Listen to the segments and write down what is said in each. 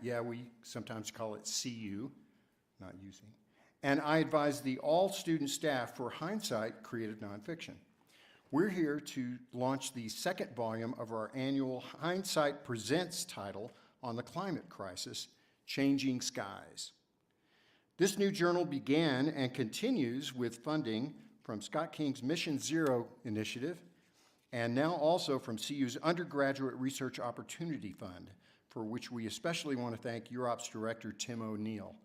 Yeah, we sometimes call it CU, not using. And I advise the all-student staff for Hindsight Created Nonfiction. We're here to launch the second volume of our annual Hindsight Presents title on the climate crisis, Changing Skies. This new journal began and continues with funding from Scott King's Mission Zero initiative, and now also from CU's Undergraduate Research Opportunity Fund, for which we especially want to thank UROP's director, Tim O'Neill.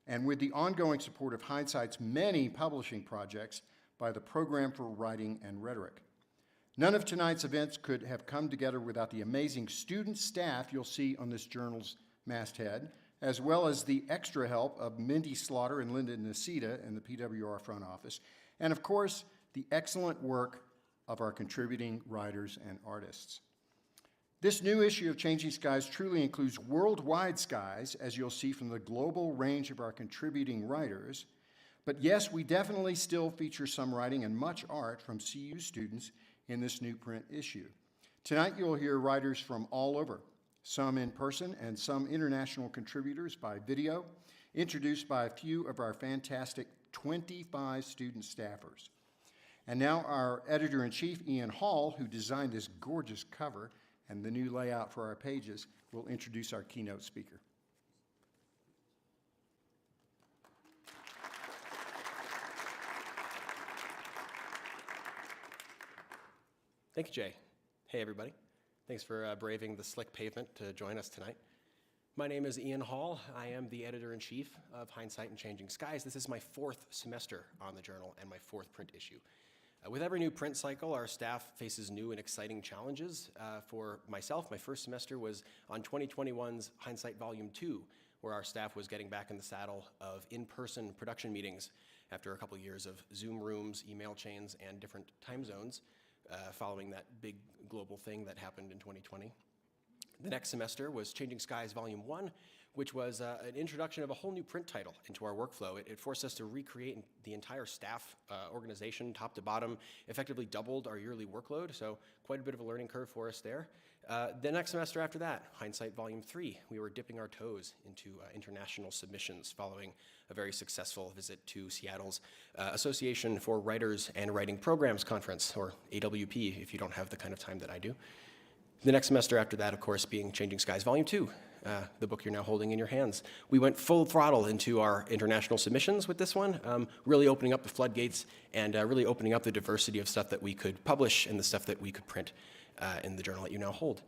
And with the ongoing support of Hindsight's many publishing projects by the Program for Writing and Rhetoric. None of tonight's events could have come together without the amazing student staff you'll see on this journal's masthead, as well as the extra help of Mindy Slaughter and Linda Nacita in the PWR front office, and of course, the excellent work of our contributing writers and artists. This new issue of Changing Skies truly includes worldwide skies, as you'll see from the global range of our contributing writers. But yes, we definitely still feature some writing and much art from CU students in this new print issue. Tonight you'll hear writers from all over, some in person and some international contributors by video, introduced by a few of our fantastic 25 student staffers. And now our editor-in-chief, Ian Hall, who designed this gorgeous cover and the new layout for our pages, will introduce our keynote speaker. Thank you, Jay. Hey, everybody. Thanks for braving the slick pavement to join us tonight. My name is Ian Hall. I am the editor-in-chief of Hindsight and Changing Skies. This is my 4th semester on the journal and my 4th print issue. With every new print cycle, our staff faces new and exciting challenges. For myself, my first semester was on 2021's Hindsight Volume 2, where our staff was getting back in the saddle of in-person production meetings after a couple years of Zoom rooms, email chains, and different time zones following that big global thing that happened in 2020. The next semester was Changing Skies Volume 1, which was an introduction of a whole new print title into our workflow. It forced us to recreate the entire staff organization, top to bottom, effectively doubled our yearly workload, so quite a bit of a learning curve for us there. The next semester after that, Hindsight Volume 3, we were dipping our toes into international submissions following a very successful visit to Seattle's Association for Writers and Writing Programs Conference, or AWP, if you don't have the kind of time that I do. The next semester after that, of course, being Changing Skies Volume 2, the book you're now holding in your hands. We went full throttle into our international submissions with this one, really opening up the floodgates and really opening up the diversity of stuff that we could publish and the stuff that we could print in the journal that you now hold.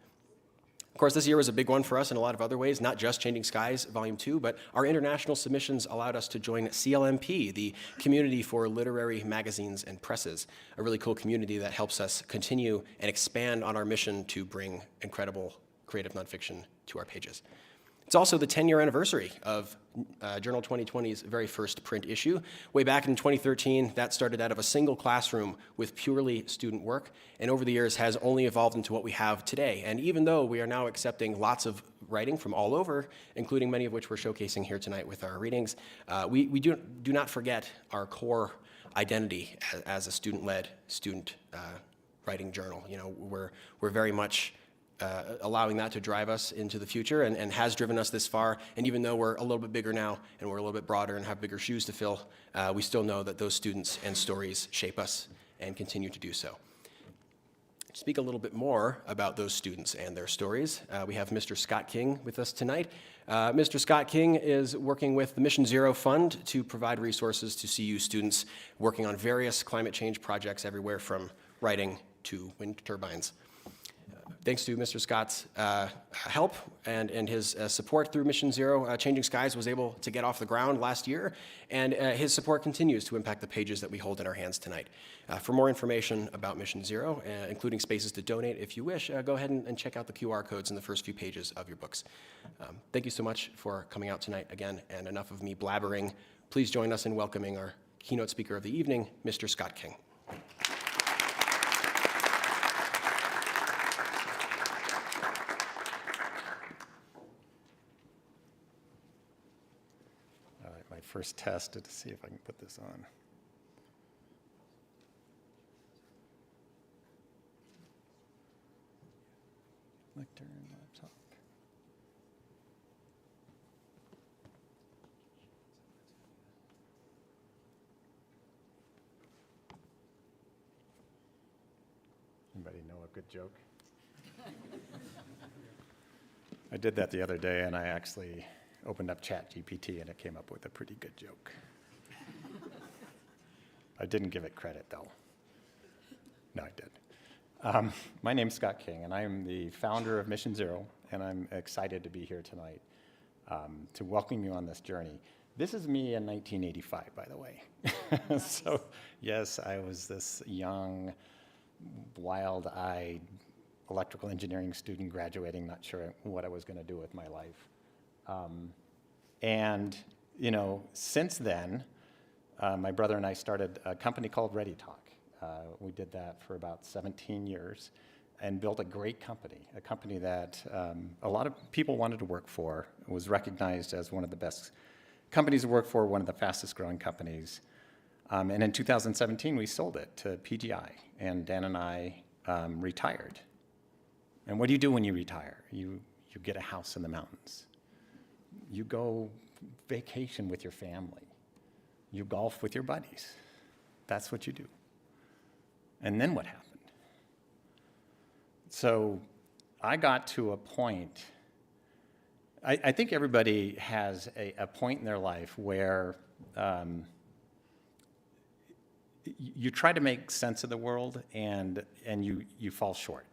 Of course, this year was a big one for us in a lot of other ways, not just Changing Skies Volume 2, but our international submissions allowed us to join CLMP, the Community for Literary Magazines and Presses, a really cool community that helps us continue and expand on our mission to bring incredible creative nonfiction to our pages. It's also the 10-year anniversary of Journal 2020's very first print issue. Way back in 2013, that started out of a single classroom with purely student work, and over the years has only evolved into what we have today. And even though we are now accepting lots of writing from all over, including many of which we're showcasing here tonight with our readings, we do not forget our core identity as a student-led, student writing journal. You know, we're very much allowing that to drive us into the future and has driven us this far. And even though we're a little bit bigger now and we're a little bit broader and have bigger shoes to fill, we still know that those students and stories shape us and continue to do so. To speak a little bit more about those students and their stories, we have Mr. Scott King with us tonight. Mr. Scott King is working with the Mission Zero Fund to provide resources to CU students working on various climate change projects everywhere from writing to wind turbines. Thanks to Mr. Scott's help and his support through Mission Zero, Changing Skies was able to get off the ground last year, and his support continues to impact the pages that we hold in our hands tonight. For more information about Mission Zero, including spaces to donate if you wish, go ahead and check out the QR codes in the first few pages of your books. Thank you so much for coming out tonight again, and enough of me blabbering. Please join us in welcoming our keynote speaker of the evening, Mr. Scott King. First test to see if I can put this on. Lectern laptop. Anybody know a good joke? I did that the other day, and I actually opened up ChatGPT, and it came up with a pretty good joke. I didn't give it credit, though. No, I did. My name's Scott King, and I am the founder of Mission Zero, and I'm excited to be here tonight to welcome you on this journey. This is me in 1985, by the way. So, yes, I was this young, wild-eyed electrical engineering student graduating, not sure what I was going to do with my life. And, you know, since then, my brother and I started a company called Ready Talk. We did that for about 17 years and built a great company, a company that a lot of people wanted to work for. It was recognized as one of the best companies to work for, one of the fastest growing companies. And in 2017, we sold it to PGI, and Dan and I retired. And what do you do when you retire? You get a house in the mountains. You go vacation with your family. You golf with your buddies. That's what you do. And then what happened? So I got to a point, I think everybody has a point in their life where you try to make sense of the world and you fall short.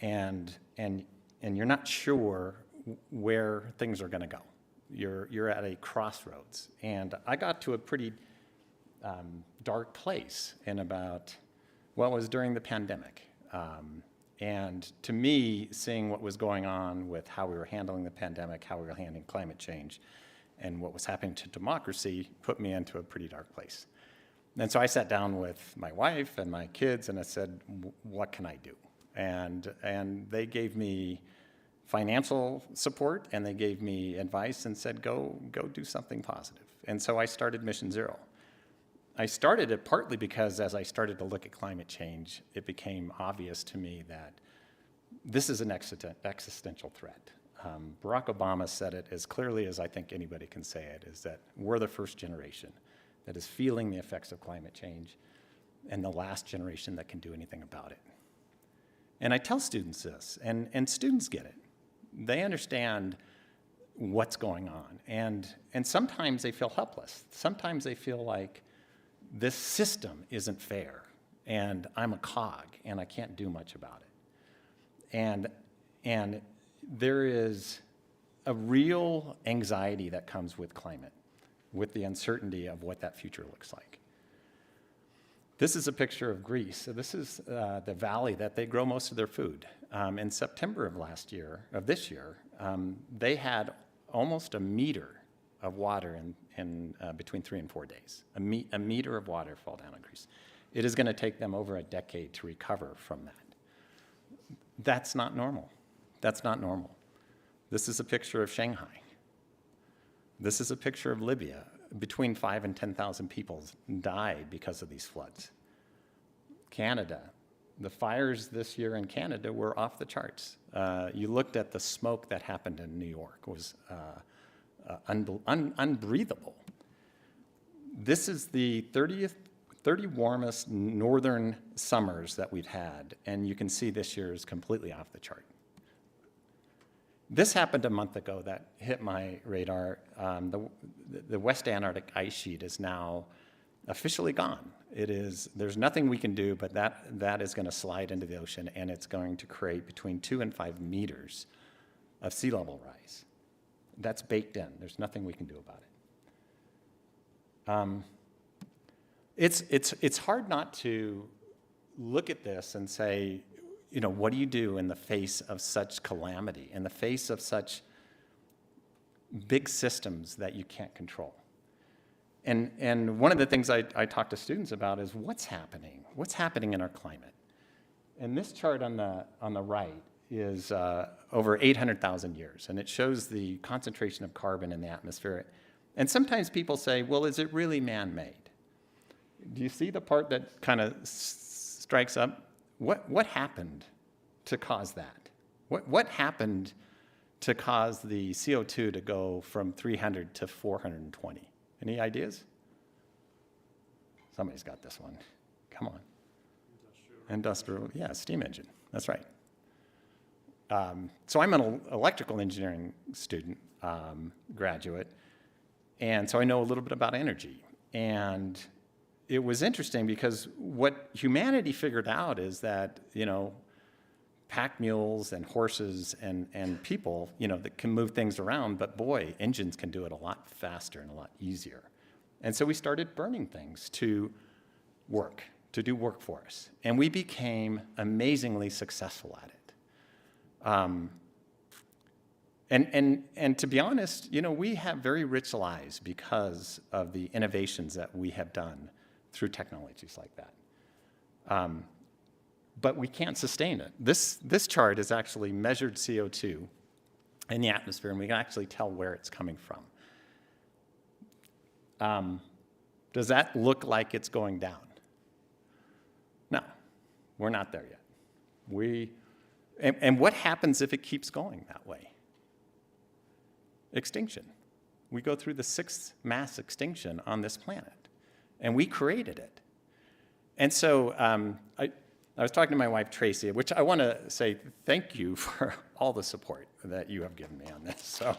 And you're not sure where things are going to go. You're at a crossroads. And I got to a pretty dark place in about, well, it was during the pandemic. And to me, seeing what was going on with how we were handling the pandemic, how we were handling climate change, and what was happening to democracy put me into a pretty dark place. And so I sat down with my wife and my kids and I said, what can I do? And they gave me financial support and they gave me advice and said, go do something positive. And so I started Mission Zero. I started it partly because as I started to look at climate change, it became obvious to me that this is an existential threat. Barack Obama said it as clearly as I think anybody can say it, is that we're the first generation that is feeling the effects of climate change and the last generation that can do anything about it. And I tell students this, and students get it. They understand what's going on, and sometimes they feel helpless. Sometimes they feel like this system isn't fair, and I'm a cog, and I can't do much about it. And there is a real anxiety that comes with climate, with the uncertainty of what that future looks like. This is a picture of Greece. So this is the valley that they grow most of their food. In September of this year, they had almost a meter of water in between 3 and 4 days. A meter of water fall down on Greece. It is going to take them over a decade to recover from that. That's not normal. That's not normal. This is a picture of Shanghai. This is a picture of Libya. Between 5,000 and 10,000 people died because of these floods. Canada. The fires this year in Canada were off the charts. You looked at the smoke that happened in New York. It was unbreathable. This is the 30 warmest northern summers that we've had, and you can see this year is completely off the chart. This happened a month ago that hit my radar. The West Antarctic ice sheet is now officially gone. There's nothing we can do, but that is going to slide into the ocean, and it's going to create between 2 and 5 meters of sea level rise. That's baked in. There's nothing we can do about it. It's hard not to look at this and say, you know, what do you do in the face of such calamity, in the face of such big systems that you can't control? And one of the things I talk to students about is what's happening in our climate. And this chart on the right is over 800,000 years, and it shows the concentration of carbon in the atmosphere. And sometimes people say, well, is it really man-made? Do you see the part that kind of strikes up? What happened to cause that? What happened to cause the CO2 to go from 300 to 420? Any ideas? Somebody's got this one. Come on. Industrial, yeah, steam engine, that's right. So I'm an electrical engineering student, graduate, and so I know a little bit about energy. And it was interesting because what humanity figured out is that, pack mules and horses and people, that can move things around, but boy, engines can do it a lot faster and a lot easier. And so we started burning things to do work for us. And we became amazingly successful at it. And to be honest, we have very rich lives because of the innovations that we have done through technologies like that. But we can't sustain it. This chart is actually measured CO2 in the atmosphere, and we can actually tell where it's coming from. Does that look like it's going down? No, we're not there yet. And what happens if it keeps going that way? Extinction. We go through the 6th mass extinction on this planet, and we created it. And so I was talking to my wife, Tracy, which I want to say thank you for all the support that you have given me on this. So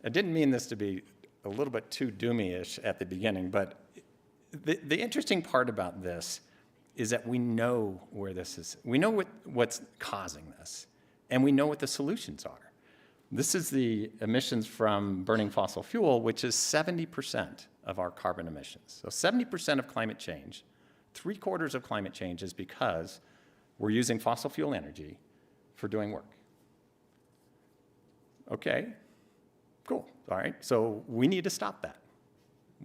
I didn't mean this to be a little bit too doomy-ish at the beginning, but the interesting part about this is that we know where this is. We know what's causing this, and we know what the solutions are. This is the emissions from burning fossil fuel, which is 70% of our carbon emissions. So 70% of climate change, 3/4 of climate change is because we're using fossil fuel energy for doing work. Okay, cool, all right. So we need to stop that.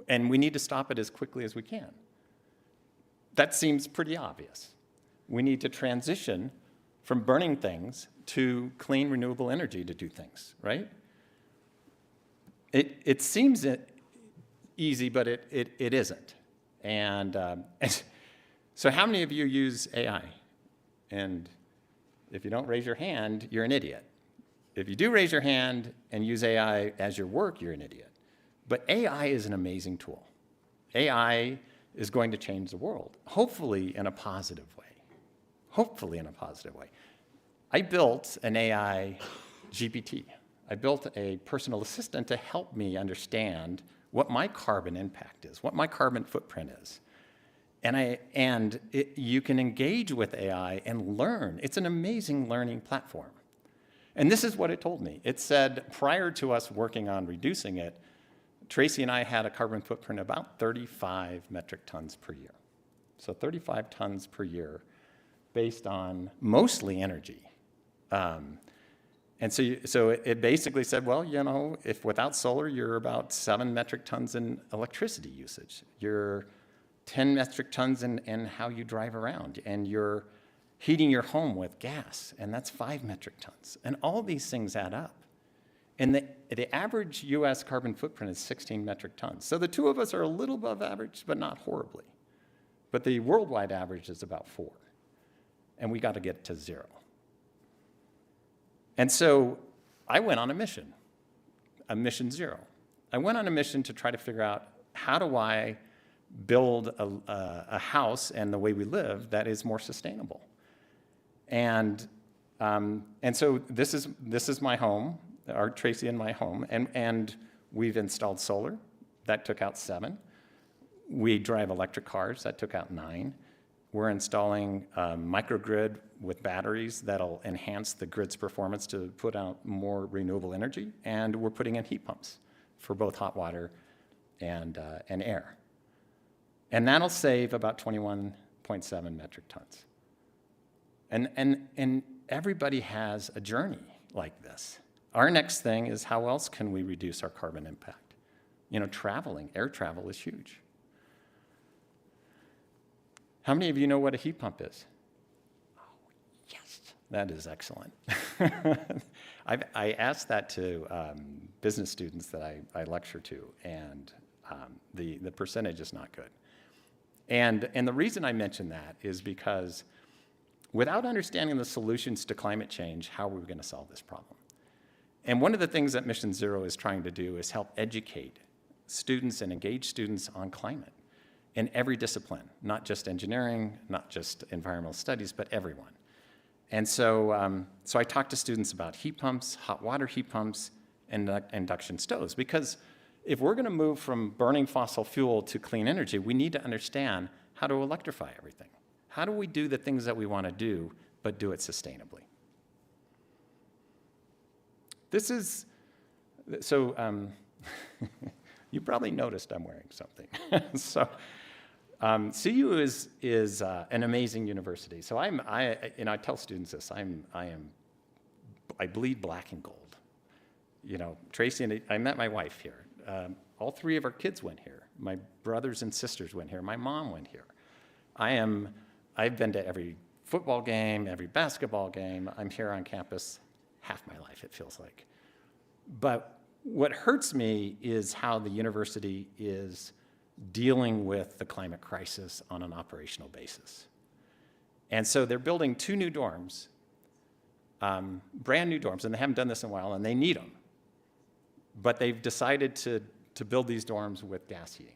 And we need to stop it as quickly as we can. That seems pretty obvious. We need to transition from burning things to clean, renewable energy to do things, right? It seems easy, but it isn't. And so how many of you use AI? And if you don't raise your hand, you're an idiot. If you do raise your hand and use AI as your work, you're an idiot. But AI is an amazing tool. AI is going to change the world, hopefully in a positive way. Hopefully in a positive way. I built an AI GPT. I built a personal assistant to help me understand what my carbon impact is, what my carbon footprint is. And you can engage with AI and learn. It's an amazing learning platform. And this is what it told me. It said, prior to us working on reducing it, Tracy and I had a carbon footprint of about 35 metric tons per year. So 35 tons per year based on mostly energy. And so it basically said, well, if without solar, you're about 7 metric tons in electricity usage. You're 10 metric tons in how you drive around. And you're heating your home with gas, and that's 5 metric tons. And all these things add up. And the average US carbon footprint is 16 metric tons. So the two of us are a little above average, but not horribly. But the worldwide average is about 4. And we got to get to 0. And so I went on a mission 0. I went on a mission to try to figure out, how do I build a house and the way we live that is more sustainable? And so this is my home, Tracy and my home, and we've installed solar. That took out 7. We drive electric cars. That took out 9. We're installing a microgrid with batteries that'll enhance the grid's performance to put out more renewable energy, and we're putting in heat pumps for both hot water and air. And that'll save about 21.7 metric tons. And everybody has a journey like this. Our next thing is, how else can we reduce our carbon impact? Traveling, air travel is huge. How many of you know what a heat pump is? Oh, yes, that is excellent. I asked that to business students that I lecture to, and the percentage is not good. And the reason I mention that is because without understanding the solutions to climate change, how are we going to solve this problem? And one of the things that Mission Zero is trying to do is help educate students and engage students on climate. in every discipline, not just engineering, not just environmental studies, but everyone. And so, so I talk to students about heat pumps, hot water heat pumps, and induction stoves, because if we're going to move from burning fossil fuel to clean energy, we need to understand how to electrify everything. How do we do the things that we want to do, but do it sustainably? This is, so you probably noticed I'm wearing something. So CU is an amazing university. So I tell students this, I bleed black and gold. You know, Tracy and I met my wife here. All three of our kids went here. My brothers and sisters went here. My mom went here. I've been to every football game, every basketball game. I'm here on campus half my life, it feels like. But what hurts me is how the university is dealing with the climate crisis on an operational basis. And so they're building 2 new dorms, brand new dorms, and they haven't done this in a while, and they need them. But they've decided to build these dorms with gas heating.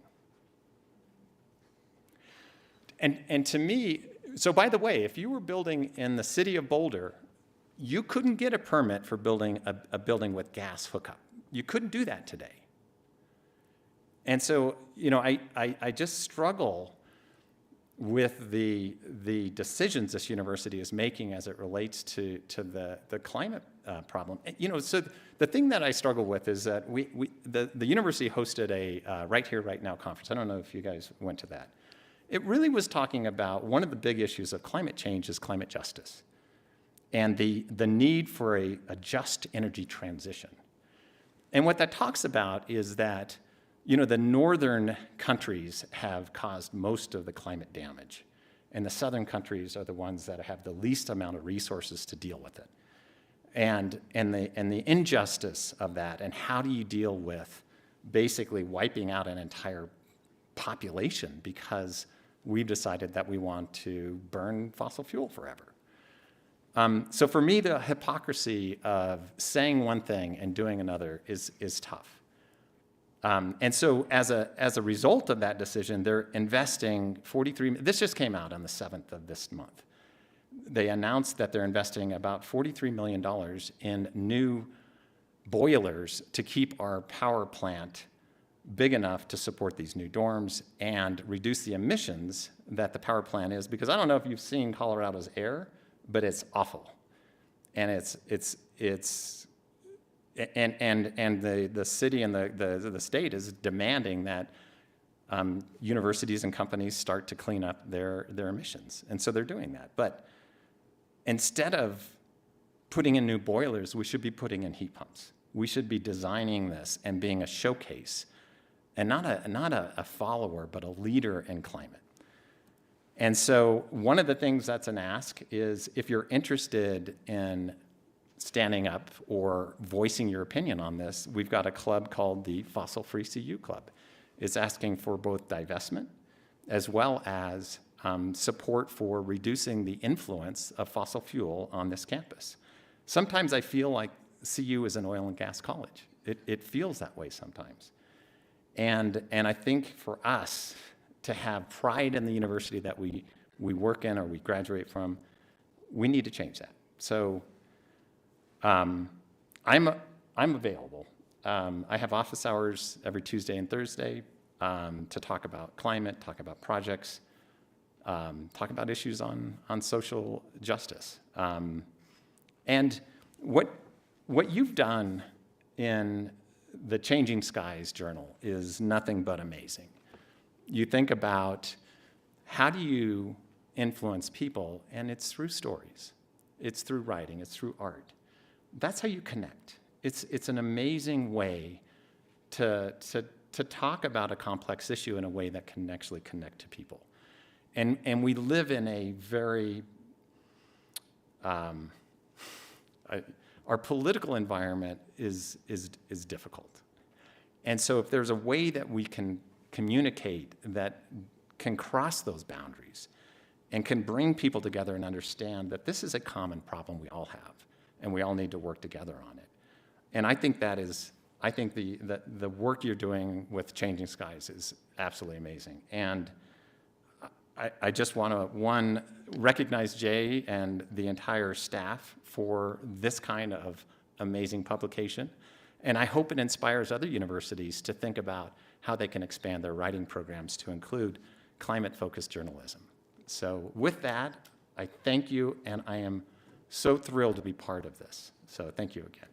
And to me, so by the way, if you were building in the city of Boulder, you couldn't get a permit for building a building with gas hookup. You couldn't do that today. And so, you know, I just struggle with the decisions this university is making as it relates to the climate problem. You know, so the thing that I struggle with is that the university hosted a Right Here, Right Now conference. I don't know if you guys went to that. It really was talking about one of the big issues of climate change is climate justice and the need for a just energy transition. And what that talks about is that, you know, the northern countries have caused most of the climate damage, and the southern countries are the ones that have the least amount of resources to deal with it. And the injustice of that, and how do you deal with basically wiping out an entire population because we've decided that we want to burn fossil fuel forever. So for me, the hypocrisy of saying one thing and doing another is tough. And so as a result of that decision, they're investing this just came out on the 7th of this month. They announced that they're investing about $43 million in new boilers to keep our power plant big enough to support these new dorms and reduce the emissions that the power plant is, because I don't know if you've seen Colorado's air, but it's awful. And the city and the state is demanding that universities and companies start to clean up their emissions. And so they're doing that. But instead of putting in new boilers, we should be putting in heat pumps. We should be designing this and being a showcase, and not a follower, but a leader in climate. And so one of the things that's an ask is, if you're interested in standing up or voicing your opinion on this, we've got a club called the Fossil Free CU Club. It's asking for both divestment as well as support for reducing the influence of fossil fuel on this campus. Sometimes I feel like CU is an oil and gas college. It feels that way sometimes. And I think for us to have pride in the university that we work in or we graduate from, we need to change that. So I'm available. I have office hours every Tuesday and Thursday to talk about climate, talk about projects, talk about issues on social justice. And what you've done in the Changing Skies Journal is nothing but amazing. You think about how do you influence people, and it's through stories. It's through writing. It's through art. That's how you connect. It's an amazing way to talk about a complex issue in a way that can actually connect to people. And we live in a very, our political environment is difficult. And so if there's a way that we can communicate that can cross those boundaries and can bring people together and understand that this is a common problem we all have, and we all need to work together on it. And I think the work you're doing with Changing Skies is absolutely amazing. And I just want to, one, recognize Jay and the entire staff for this kind of amazing publication. And I hope it inspires other universities to think about how they can expand their writing programs to include climate-focused journalism. So with that, I thank you, and I am so thrilled to be part of this. So thank you again.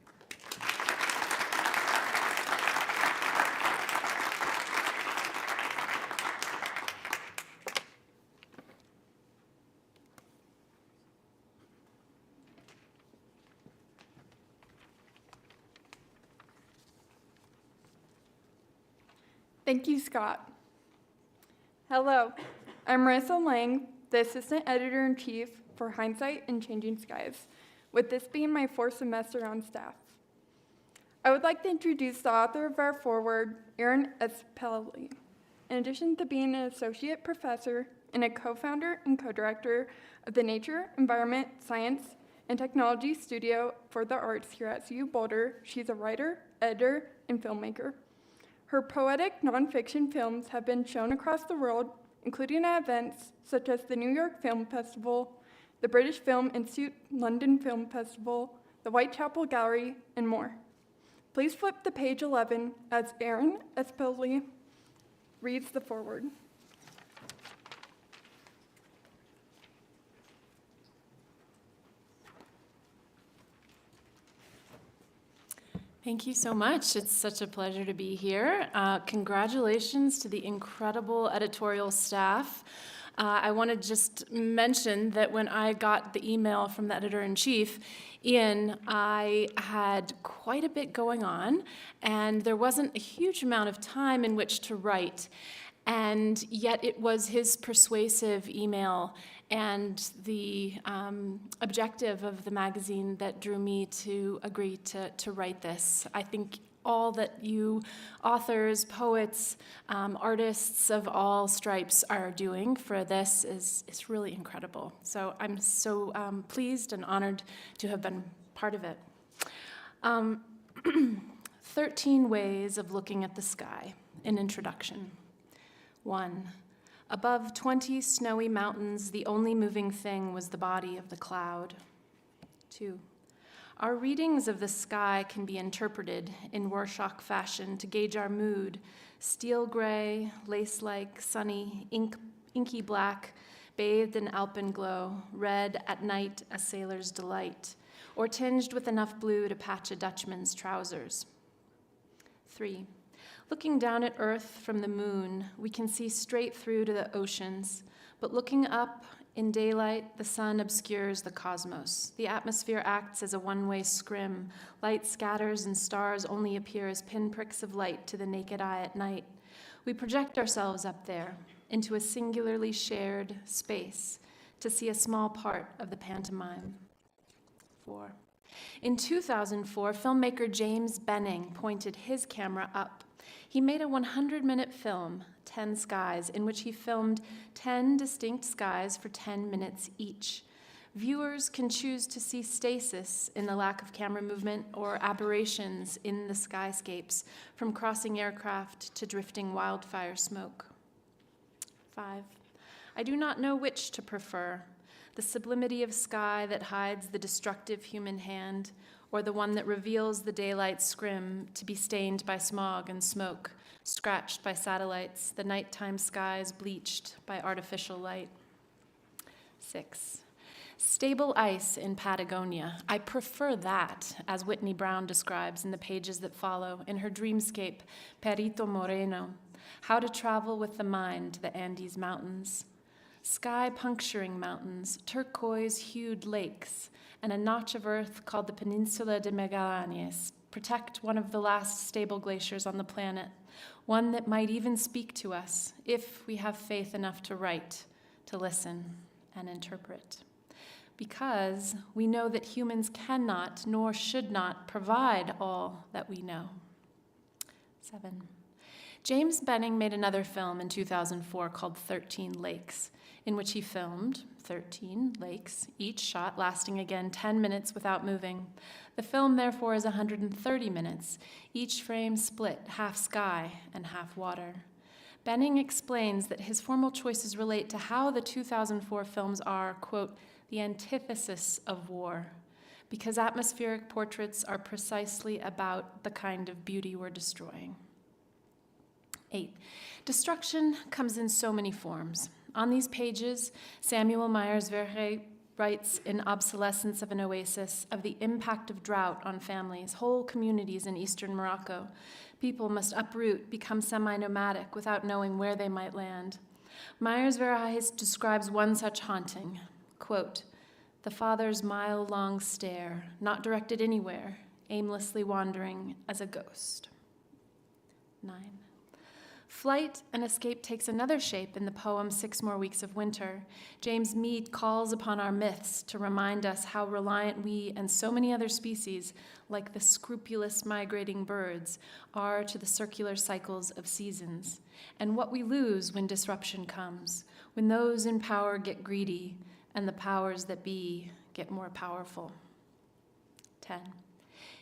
Thank you, Scott. Hello, I'm Marissa Lang, the Assistant Editor-in-Chief for Hindsight and Changing Skies, with this being my 4th semester on staff. I would like to introduce the author of our foreword, Erin Espelli. In addition to being an associate professor and a co-founder and co-director of the Nature, Environment, Science, and Technology Studio for the Arts here at CU Boulder, she's a writer, editor, and filmmaker. Her poetic nonfiction films have been shown across the world, including at events such as the New York Film Festival, the British Film Institute London Film Festival, the Whitechapel Gallery, and more. Please flip to page 11 as Erin Espelli reads the foreword. Thank you so much. It's such a pleasure to be here. Congratulations to the incredible editorial staff. I want to just mention that when I got the email from the editor-in-chief, Ian, I had quite a bit going on, and there wasn't a huge amount of time in which to write. And yet it was his persuasive email and the objective of the magazine that drew me to agree to write this. I think all that you authors, poets, artists of all stripes are doing for this is really incredible. So I'm so pleased and honored to have been part of it. 13 ways of looking at the sky, an introduction. 1. Above 20 snowy mountains, the only moving thing was the body of the cloud. 2. Our readings of the sky can be interpreted in Rorschach fashion to gauge our mood: steel gray, lace-like, sunny, inky black, bathed in alpenglow, red at night, a sailor's delight, or tinged with enough blue to patch a Dutchman's trousers. 3. Looking down at Earth from the moon, we can see straight through to the oceans, but looking up in daylight, the sun obscures the cosmos. The atmosphere acts as a one-way scrim. Light scatters and stars only appear as pinpricks of light to the naked eye at night. We project ourselves up there into a singularly shared space to see a small part of the pantomime. 4. In 2004, filmmaker James Benning pointed his camera up. He made a 100-minute film, 10 Skies, in which he filmed 10 distinct skies for 10 minutes each. Viewers can choose to see stasis in the lack of camera movement or aberrations in the skyscapes, from crossing aircraft to drifting wildfire smoke. 5. I do not know which to prefer, the sublimity of sky that hides the destructive human hand, or the one that reveals the daylight scrim to be stained by smog and smoke, scratched by satellites, the nighttime skies bleached by artificial light. 6. Stable ice in Patagonia. I prefer that, as Whitney Brown describes in the pages that follow, in her dreamscape, Perito Moreno, How to Travel with the Mind to the Andes Mountains. Sky-puncturing mountains, turquoise-hued lakes, and a notch of earth called the Peninsula de Magallanes protect one of the last stable glaciers on the planet, one that might even speak to us if we have faith enough to write, to listen, and interpret. Because we know that humans cannot nor should not provide all that we know. 7. James Benning made another film in 2004 called 13 Lakes, in which he filmed 13 lakes, each shot lasting again 10 minutes without moving. The film, therefore, is 130 minutes, each frame split, half sky and half water. Benning explains that his formal choices relate to how the 2004 films are, quote, the antithesis of war, because atmospheric portraits are precisely about the kind of beauty we're destroying. 8. Destruction comes in so many forms. On these pages, Samuel Myers-Verhe writes in Obsolescence of an Oasis of the impact of drought on families, whole communities in eastern Morocco. People must uproot, become semi-nomadic without knowing where they might land. Myers-Verhe describes one such haunting, quote, the father's mile-long stare, not directed anywhere, aimlessly wandering as a ghost. 9. Flight and escape takes another shape in the poem 6 More Weeks of Winter. James Mead calls upon our myths to remind us how reliant we and so many other species, like the scrupulous migrating birds, are to the circular cycles of seasons, and what we lose when disruption comes, when those in power get greedy and the powers that be get more powerful. 10.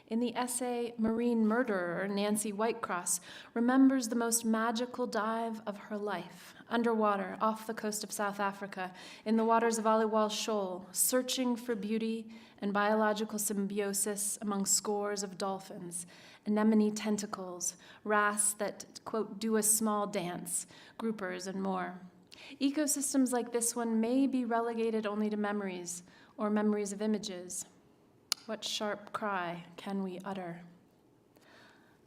In the essay, Marine Murderer, Nancy Whitecross remembers the most magical dive of her life, underwater, off the coast of South Africa, in the waters of Aliwal Shoal, searching for beauty and biological symbiosis among scores of dolphins, anemone tentacles, wrasse that, quote, do a small dance, groupers, and more. Ecosystems like this one may be relegated only to memories, or memories of images. What sharp cry can we utter?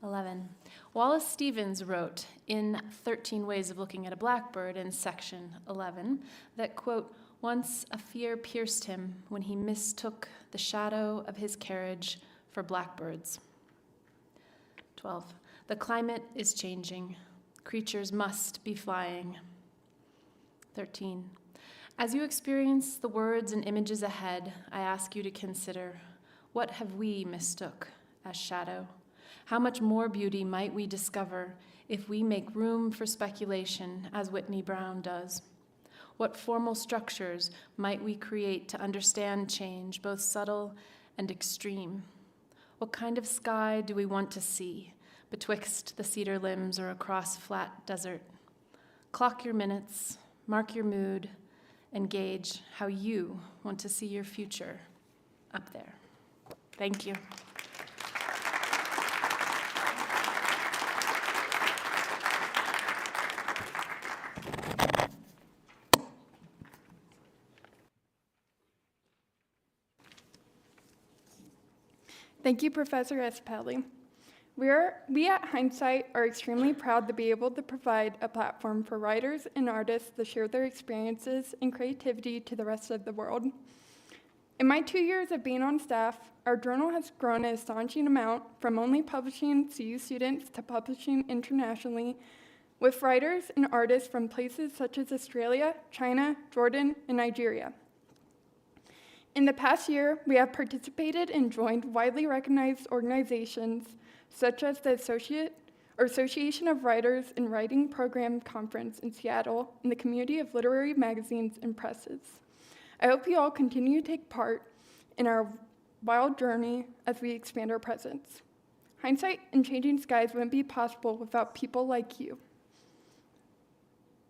11. Wallace Stevens wrote in 13 Ways of Looking at a Blackbird in section 11 that, quote, once a fear pierced him when he mistook the shadow of his carriage for blackbirds. 12. The climate is changing. Creatures must be flying. 13. As you experience the words and images ahead, I ask you to consider, what have we mistook as shadow? How much more beauty might we discover if we make room for speculation, as Whitney Brown does? What formal structures might we create to understand change, both subtle and extreme? What kind of sky do we want to see, betwixt the cedar limbs or across flat desert? Clock your minutes, mark your mood, and gauge how you want to see your future up there. Thank you. Thank you, Professor Espelli. We at Hindsight are extremely proud to be able to provide a platform for writers and artists to share their experiences and creativity to the rest of the world. In my 2 years of being on staff, our journal has grown an astonishing amount, from only publishing CU students to publishing internationally, with writers and artists from places such as Australia, China, Jordan, and Nigeria. In the past year, we have participated and joined widely recognized organizations such as the Association of Writers in Writing Program Conference in Seattle and the Community of Literary Magazines and Presses. I hope you all continue to take part in our wild journey as we expand our presence. Hindsight and Changing Skies wouldn't be possible without people like you.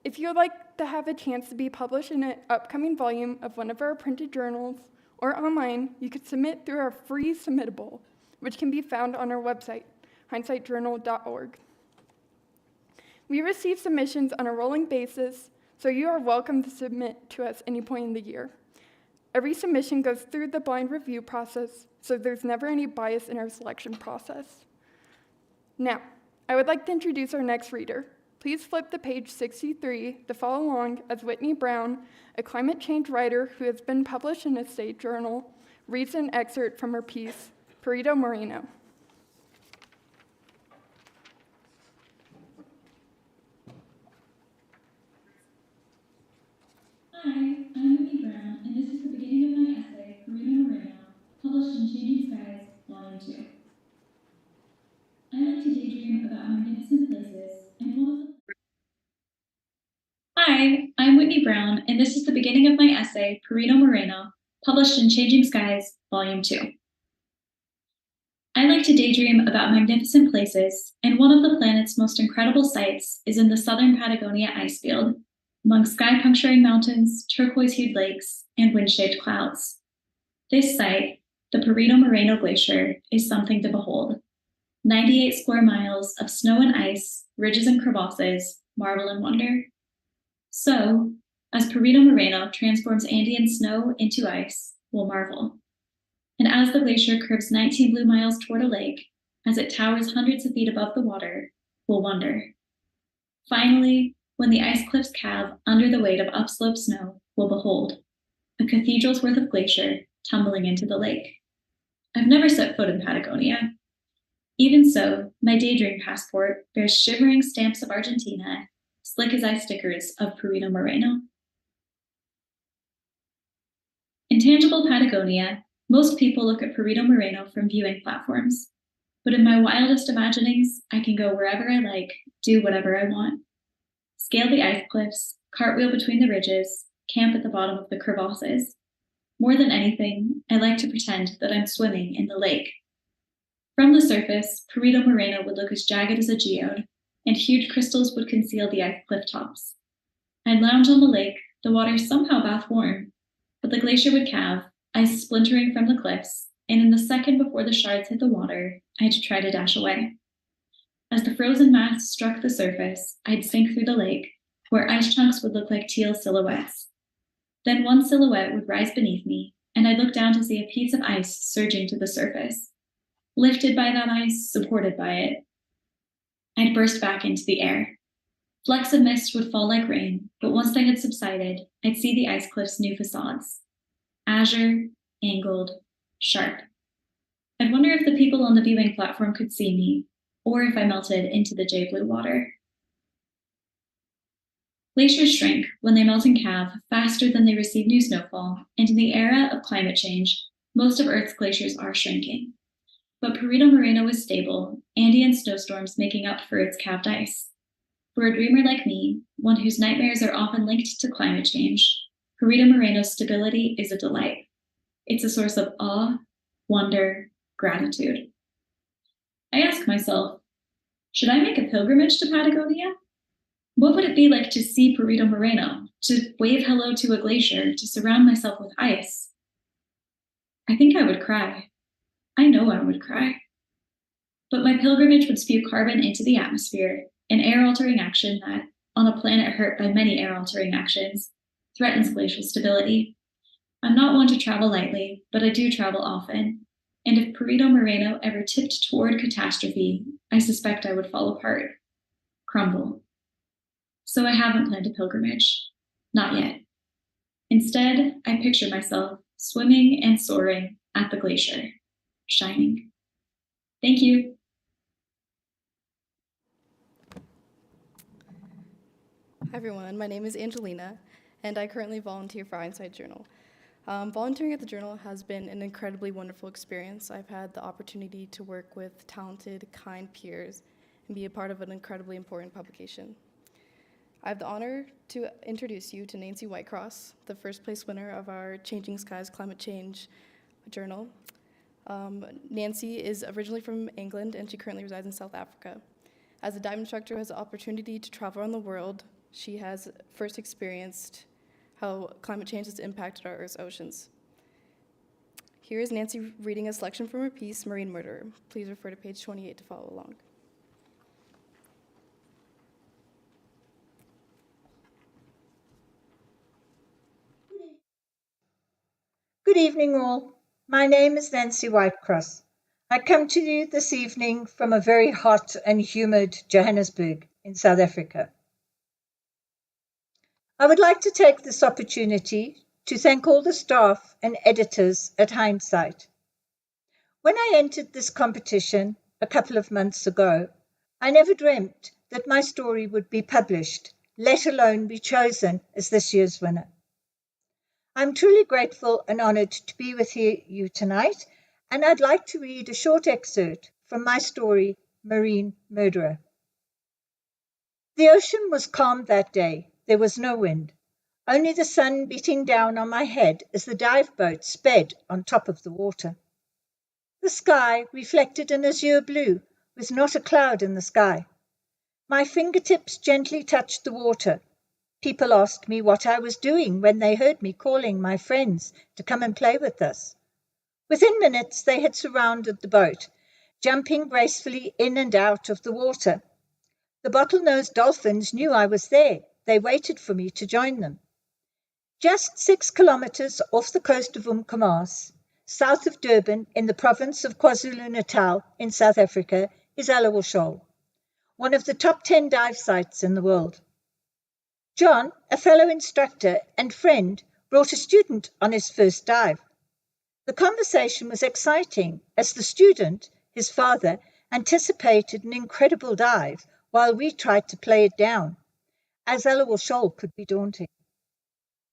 If you would like to have a chance to be published in an upcoming volume of one of our printed journals or online, you could submit through our free submittable, which can be found on our website, hindsightjournal.org. We receive submissions on a rolling basis, so you are welcome to submit to us any point in the year. Every submission goes through the blind review process, so there's never any bias in our selection process. Now, I would like to introduce our next reader. Please flip to page 63 to follow along as Whitney Brown, a climate change writer who has been published in a state journal, reads an excerpt from her piece, Perito Moreno. Hi, I'm Whitney Brown, and this is the beginning of my essay, Perito Moreno, published in Changing Skies, Volume 2. I like to daydream about magnificent places, and one of the... Hi, I'm Whitney Brown, and this is the beginning of my essay, Perito Moreno, published in Changing Skies, Volume 2. I like to daydream about magnificent places, and one of the planet's most incredible sights is in the southern Patagonia icefield, among sky-puncturing mountains, turquoise-hued lakes, and wind-shaped clouds. This site, the Perito Moreno Glacier, is something to behold. 98 square miles of snow and ice, ridges and crevasses, marvel and wonder. So, as Perito Moreno transforms Andean snow into ice, we'll marvel. And as the glacier curves 19 blue miles toward a lake, as it towers hundreds of feet above the water, we'll wonder. Finally, when the ice cliffs calve under the weight of upslope snow, we'll behold a cathedral's worth of glacier tumbling into the lake. I've never set foot in Patagonia. Even so, my daydream passport bears shivering stamps of Argentina, slick as ice stickers of Perito Moreno. In tangible Patagonia, most people look at Perito Moreno from viewing platforms. But in my wildest imaginings, I can go wherever I like, do whatever I want. Scale the ice cliffs, cartwheel between the ridges, camp at the bottom of the crevasses. More than anything, I like to pretend that I'm swimming in the lake. From the surface, Perito Moreno would look as jagged as a geode, and huge crystals would conceal the ice cliff tops. I'd lounge on the lake, the water somehow bath warm, but the glacier would calve, ice splintering from the cliffs, and in the second before the shards hit the water, I'd try to dash away. As the frozen mass struck the surface, I'd sink through the lake, where ice chunks would look like teal silhouettes. Then one silhouette would rise beneath me, and I'd look down to see a piece of ice surging to the surface. Lifted by that ice, supported by it, I'd burst back into the air. Flecks of mist would fall like rain, but once they had subsided, I'd see the ice cliff's new facades. Azure, angled, sharp. I'd wonder if the people on the viewing platform could see me, or if I melted into the jade blue water. Glaciers shrink when they melt and calve faster than they receive new snowfall, and in the era of climate change, most of Earth's glaciers are shrinking. But Perito Moreno is stable, Andean snowstorms making up for its calved ice. For a dreamer like me, one whose nightmares are often linked to climate change, Perito Moreno's stability is a delight. It's a source of awe, wonder, gratitude. I ask myself, should I make a pilgrimage to Patagonia? What would it be like to see Perito Moreno, to wave hello to a glacier, to surround myself with ice? I think I would cry. I know I would cry. But my pilgrimage would spew carbon into the atmosphere, an air-altering action that, on a planet hurt by many air-altering actions, threatens glacial stability. I'm not one to travel lightly, but I do travel often, and if Perito Moreno ever tipped toward catastrophe, I suspect I would fall apart, crumble. So I haven't planned a pilgrimage, not yet. Instead, I picture myself swimming and soaring at the glacier, shining. Thank you. Hi everyone, my name is Angelina, and I currently volunteer for Hindsight Journal. Volunteering at the Journal has been an incredibly wonderful experience. I've had the opportunity to work with talented, kind peers and be a part of an incredibly important publication. I have the honor to introduce you to Nancy Whitecross, the first place winner of our Changing Skies Climate Change Journal. Nancy is originally from England, and she currently resides in South Africa. As a dive instructor who has the opportunity to travel around the world, she has first experienced how climate change has impacted our Earth's oceans. Here is Nancy reading a selection from her piece, Marine Murderer. Please refer to page 28 to follow along. Good evening, all. My name is Nancy Whitecross. I come to you this evening from a very hot and humid Johannesburg in South Africa. I would like to take this opportunity to thank all the staff and editors at Hindsight. When I entered this competition a couple of months ago, I never dreamt that my story would be published, let alone be chosen as this year's winner. I'm truly grateful and honored to be with you tonight, and I'd like to read a short excerpt from my story, Marine Murderer. The ocean was calm that day. There was no wind, only the sun beating down on my head as the dive boat sped on top of the water. The sky reflected an azure blue with not a cloud in the sky. My fingertips gently touched the water. People asked me what I was doing when they heard me calling my friends to come and play with us. Within minutes, they had surrounded the boat, jumping gracefully in and out of the water. The bottlenose dolphins knew I was there. They waited for me to join them. Just 6 kilometers off the coast of Umkomaas, south of Durban, in the province of KwaZulu-Natal in South Africa, is Alawal Shoal, one of the top 10 dive sites in the world. John, a fellow instructor and friend, brought a student on his first dive. The conversation was exciting as the student, his father, anticipated an incredible dive while we tried to play it down, as Alawal Shoal could be daunting.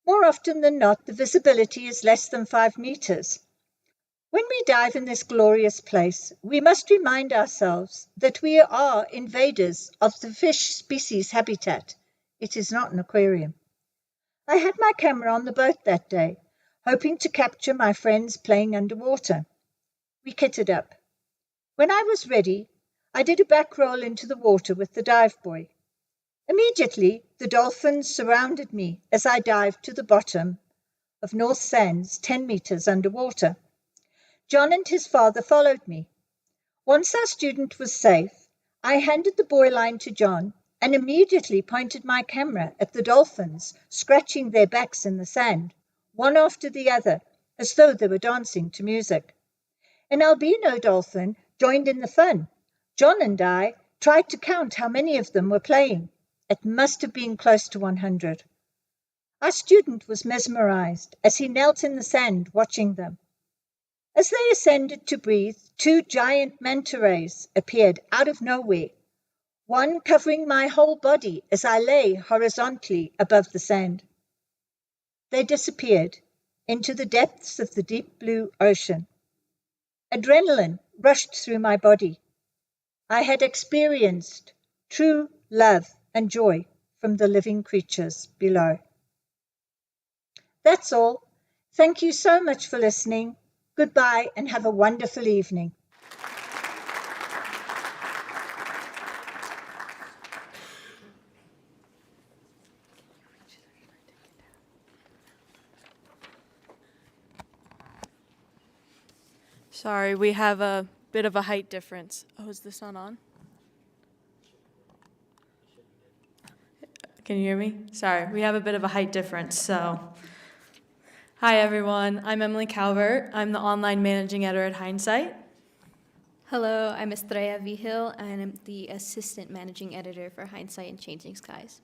More often than not, the visibility is less than 5 meters. When we dive in this glorious place, we must remind ourselves that we are invaders of the fish species habitat. It is not an aquarium. I had my camera on the boat that day, hoping to capture my friends playing underwater. We kitted up. When I was ready, I did a back roll into the water with the dive buoy. Immediately, the dolphins surrounded me as I dived to the bottom of North Sands, 10 meters underwater. John and his father followed me. Once our student was safe, I handed the buoy line to John and immediately pointed my camera at the dolphins, scratching their backs in the sand, one after the other, as though they were dancing to music. An albino dolphin joined in the fun. John and I tried to count how many of them were playing. It must have been close to 100. Our student was mesmerized as he knelt in the sand watching them. As they ascended to breathe, 2 giant manta rays appeared out of nowhere, one covering my whole body as I lay horizontally above the sand. They disappeared into the depths of the deep blue ocean. Adrenaline rushed through my body. I had experienced true love and joy from the living creatures below. That's all. Thank you so much for listening. Goodbye and have a wonderful evening. Sorry, we have a bit of a height difference. Oh, is this not on? Can you hear me? Sorry, we have a bit of a height difference, so. Hi, everyone. I'm Emily Calvert. I'm the online managing editor at Hindsight. Hello, I'm Estrella Vigil, and I'm the assistant managing editor for Hindsight and Changing Skies.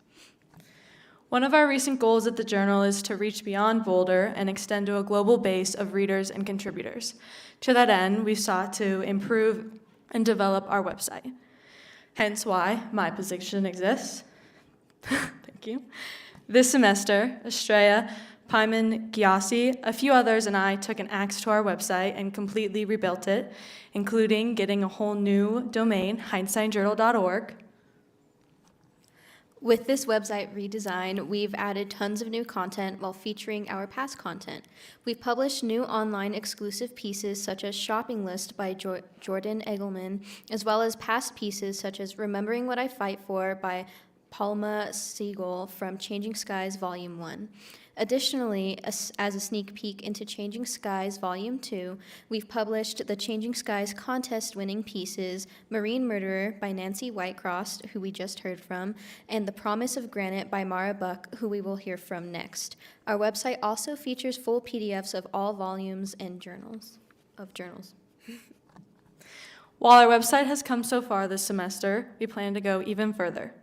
One of our recent goals at the journal is to reach beyond Boulder and extend to a global base of readers and contributors. To that end, we sought to improve and develop our website. Hence why my position exists. Thank you. This semester, Estrella, Paiman Gyasi, a few others, and I took an axe to our website and completely rebuilt it, including getting a whole new domain, hindsightjournal.org. With this website redesign, we've added tons of new content while featuring our past content. We've published new online exclusive pieces such as Shopping List by Jordan Egelman, as well as past pieces such as Remembering What I Fight For by Palma Siegel from Changing Skies Volume 1. Additionally, as a sneak peek into Changing Skies Volume 2, we've published the Changing Skies contest-winning pieces Marine Murderer by Nancy Whitecross, who we just heard from, and The Promise of Granite by Mara Buck, who we will hear from next. Our website also features full PDFs of all volumes and journals. While our website has come so far this semester, we plan to go even further.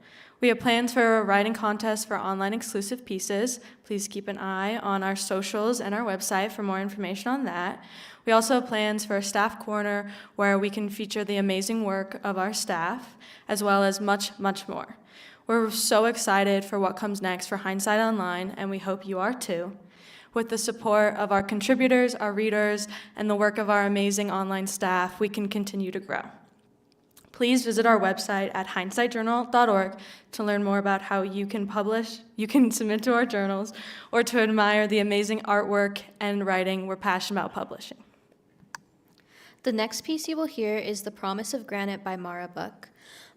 We have plans for a writing contest for online exclusive pieces. Please keep an eye on our socials and our website for more information on that. We also have plans for a staff corner where we can feature the amazing work of our staff, as well as much, much more. We're so excited for what comes next for Hindsight Online, and we hope you are too. With the support of our contributors, our readers, and the work of our amazing online staff, we can continue to grow. Please visit our website at hindsightjournal.org to learn more about how you can submit to our journals, or to admire the amazing artwork and writing we're passionate about publishing. The next piece you will hear is The Promise of Granite by Mara Buck.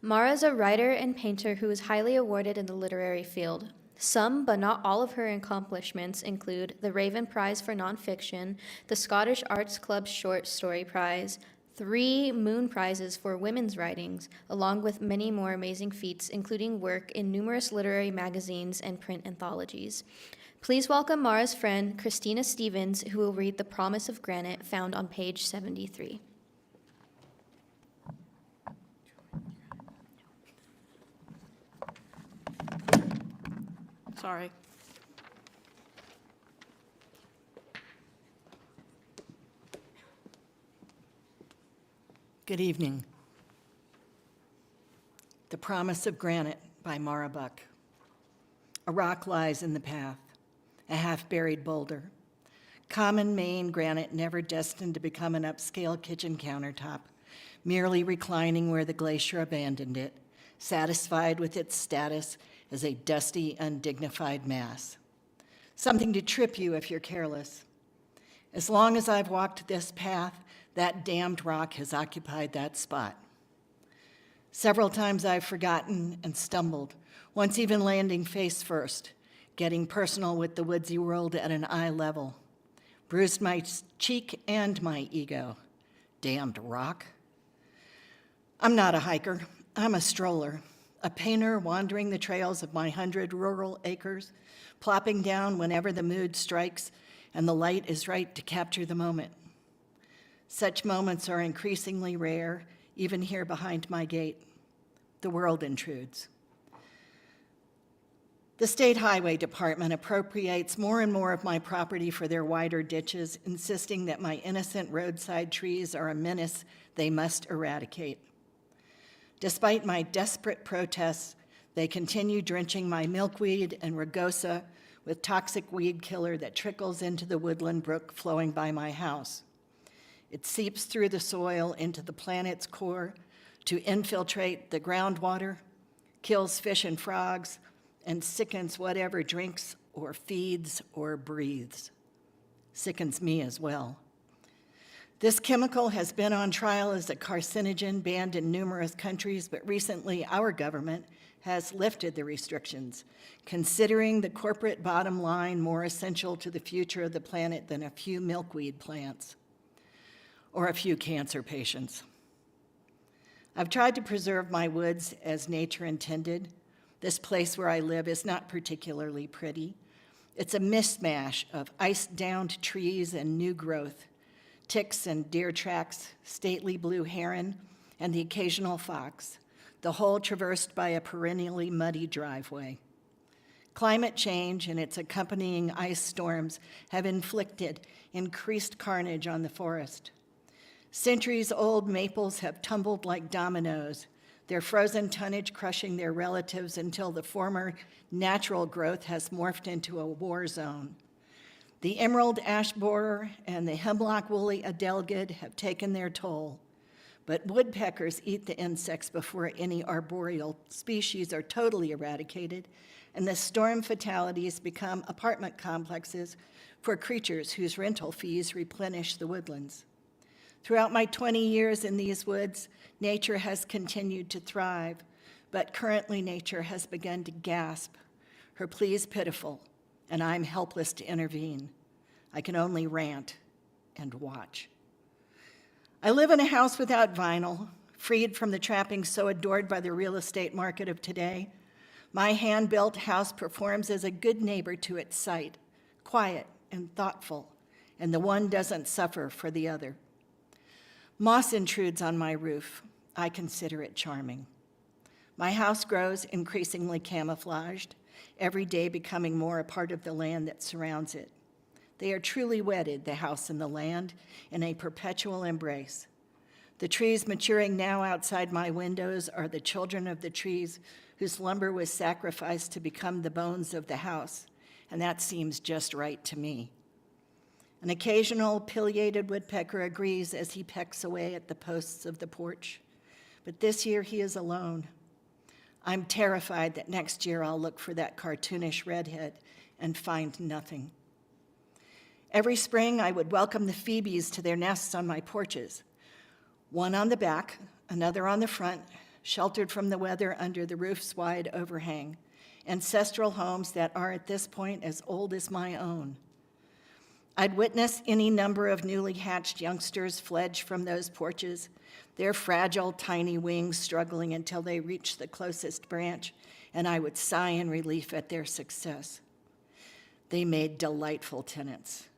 Mara is a writer and painter who is highly awarded in the literary field. Some, but not all of her accomplishments include the Raven Prize for Nonfiction, the Scottish Arts Club Short Story Prize, 3 Moon Prizes for women's writings, along with many more amazing feats, including work in numerous literary magazines and print anthologies. Please welcome Mara's friend, Christina Stevens, who will read The Promise of Granite, found on page 73. Sorry. Good evening. The Promise of Granite by Mara Buck. A rock lies in the path, a half-buried boulder. Common Maine granite never destined to become an upscale kitchen countertop, merely reclining where the glacier abandoned it, satisfied with its status as a dusty, undignified mass. Something to trip you if you're careless. As long as I've walked this path, that damned rock has occupied that spot. Several times I've forgotten and stumbled, once even landing face first, getting personal with the woodsy world at an eye level. Bruised my cheek and my ego. Damned rock. I'm not a hiker. I'm a stroller, a painter wandering the trails of my 100 rural acres, plopping down whenever the mood strikes and the light is right to capture the moment. Such moments are increasingly rare, even here behind my gate. The world intrudes. The State Highway Department appropriates more and more of my property for their wider ditches, insisting that my innocent roadside trees are a menace they must eradicate. Despite my desperate protests, they continue drenching my milkweed and rugosa with toxic weed killer that trickles into the woodland brook flowing by my house. It seeps through the soil into the planet's core to infiltrate the groundwater, kills fish and frogs, and sickens whatever drinks or feeds or breathes. Sickens me as well. This chemical has been on trial as a carcinogen banned in numerous countries, but recently our government has lifted the restrictions, considering the corporate bottom line more essential to the future of the planet than a few milkweed plants or a few cancer patients. I've tried to preserve my woods as nature intended. This place where I live is not particularly pretty. It's a mishmash of ice-downed trees and new growth, ticks and deer tracks, stately blue heron, and the occasional fox, the whole traversed by a perennially muddy driveway. Climate change and its accompanying ice storms have inflicted increased carnage on the forest. Centuries-old maples have tumbled like dominoes, their frozen tonnage crushing their relatives until the former natural growth has morphed into a war zone. The emerald ash borer and the hemlock woolly adelgid have taken their toll, but woodpeckers eat the insects before any arboreal species are totally eradicated, and the storm fatalities become apartment complexes for creatures whose rental fees replenish the woodlands. Throughout my 20 years in these woods, nature has continued to thrive, but currently nature has begun to gasp. Her plea is pitiful, and I'm helpless to intervene. I can only rant and watch. I live in a house without vinyl, freed from the trappings so adored by the real estate market of today. My hand-built house performs as a good neighbor to its site, quiet and thoughtful, and the one doesn't suffer for the other. Moss intrudes on my roof. I consider it charming. My house grows increasingly camouflaged, every day becoming more a part of the land that surrounds it. They are truly wedded, the house and the land, in a perpetual embrace. The trees maturing now outside my windows are the children of the trees whose lumber was sacrificed to become the bones of the house, and that seems just right to me. An occasional pileated woodpecker agrees as he pecks away at the posts of the porch, but this year he is alone. I'm terrified that next year I'll look for that cartoonish redhead and find nothing. Every spring I would welcome the phoebes to their nests on my porches, One on the back, another on the front, sheltered from the weather under the roof's wide overhang. Ancestral homes that are at this point as old as my own. I'd witness any number of newly hatched youngsters fledge from those porches, their fragile, tiny wings struggling until they reached the closest branch, and I would sigh in relief at their success. They made delightful tenants.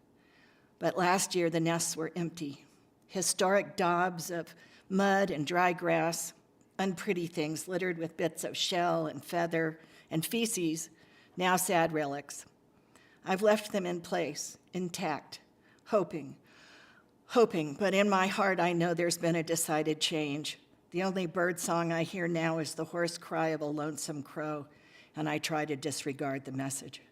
But last year, the nests were empty. Historic daubs of mud and dry grass, unpretty things littered with bits of shell and feather and feces, now sad relics. I've left them in place, intact, hoping, but in my heart I know there's been a decided change. The only bird song I hear now is the hoarse cry of a lonesome crow, and I try to disregard the message.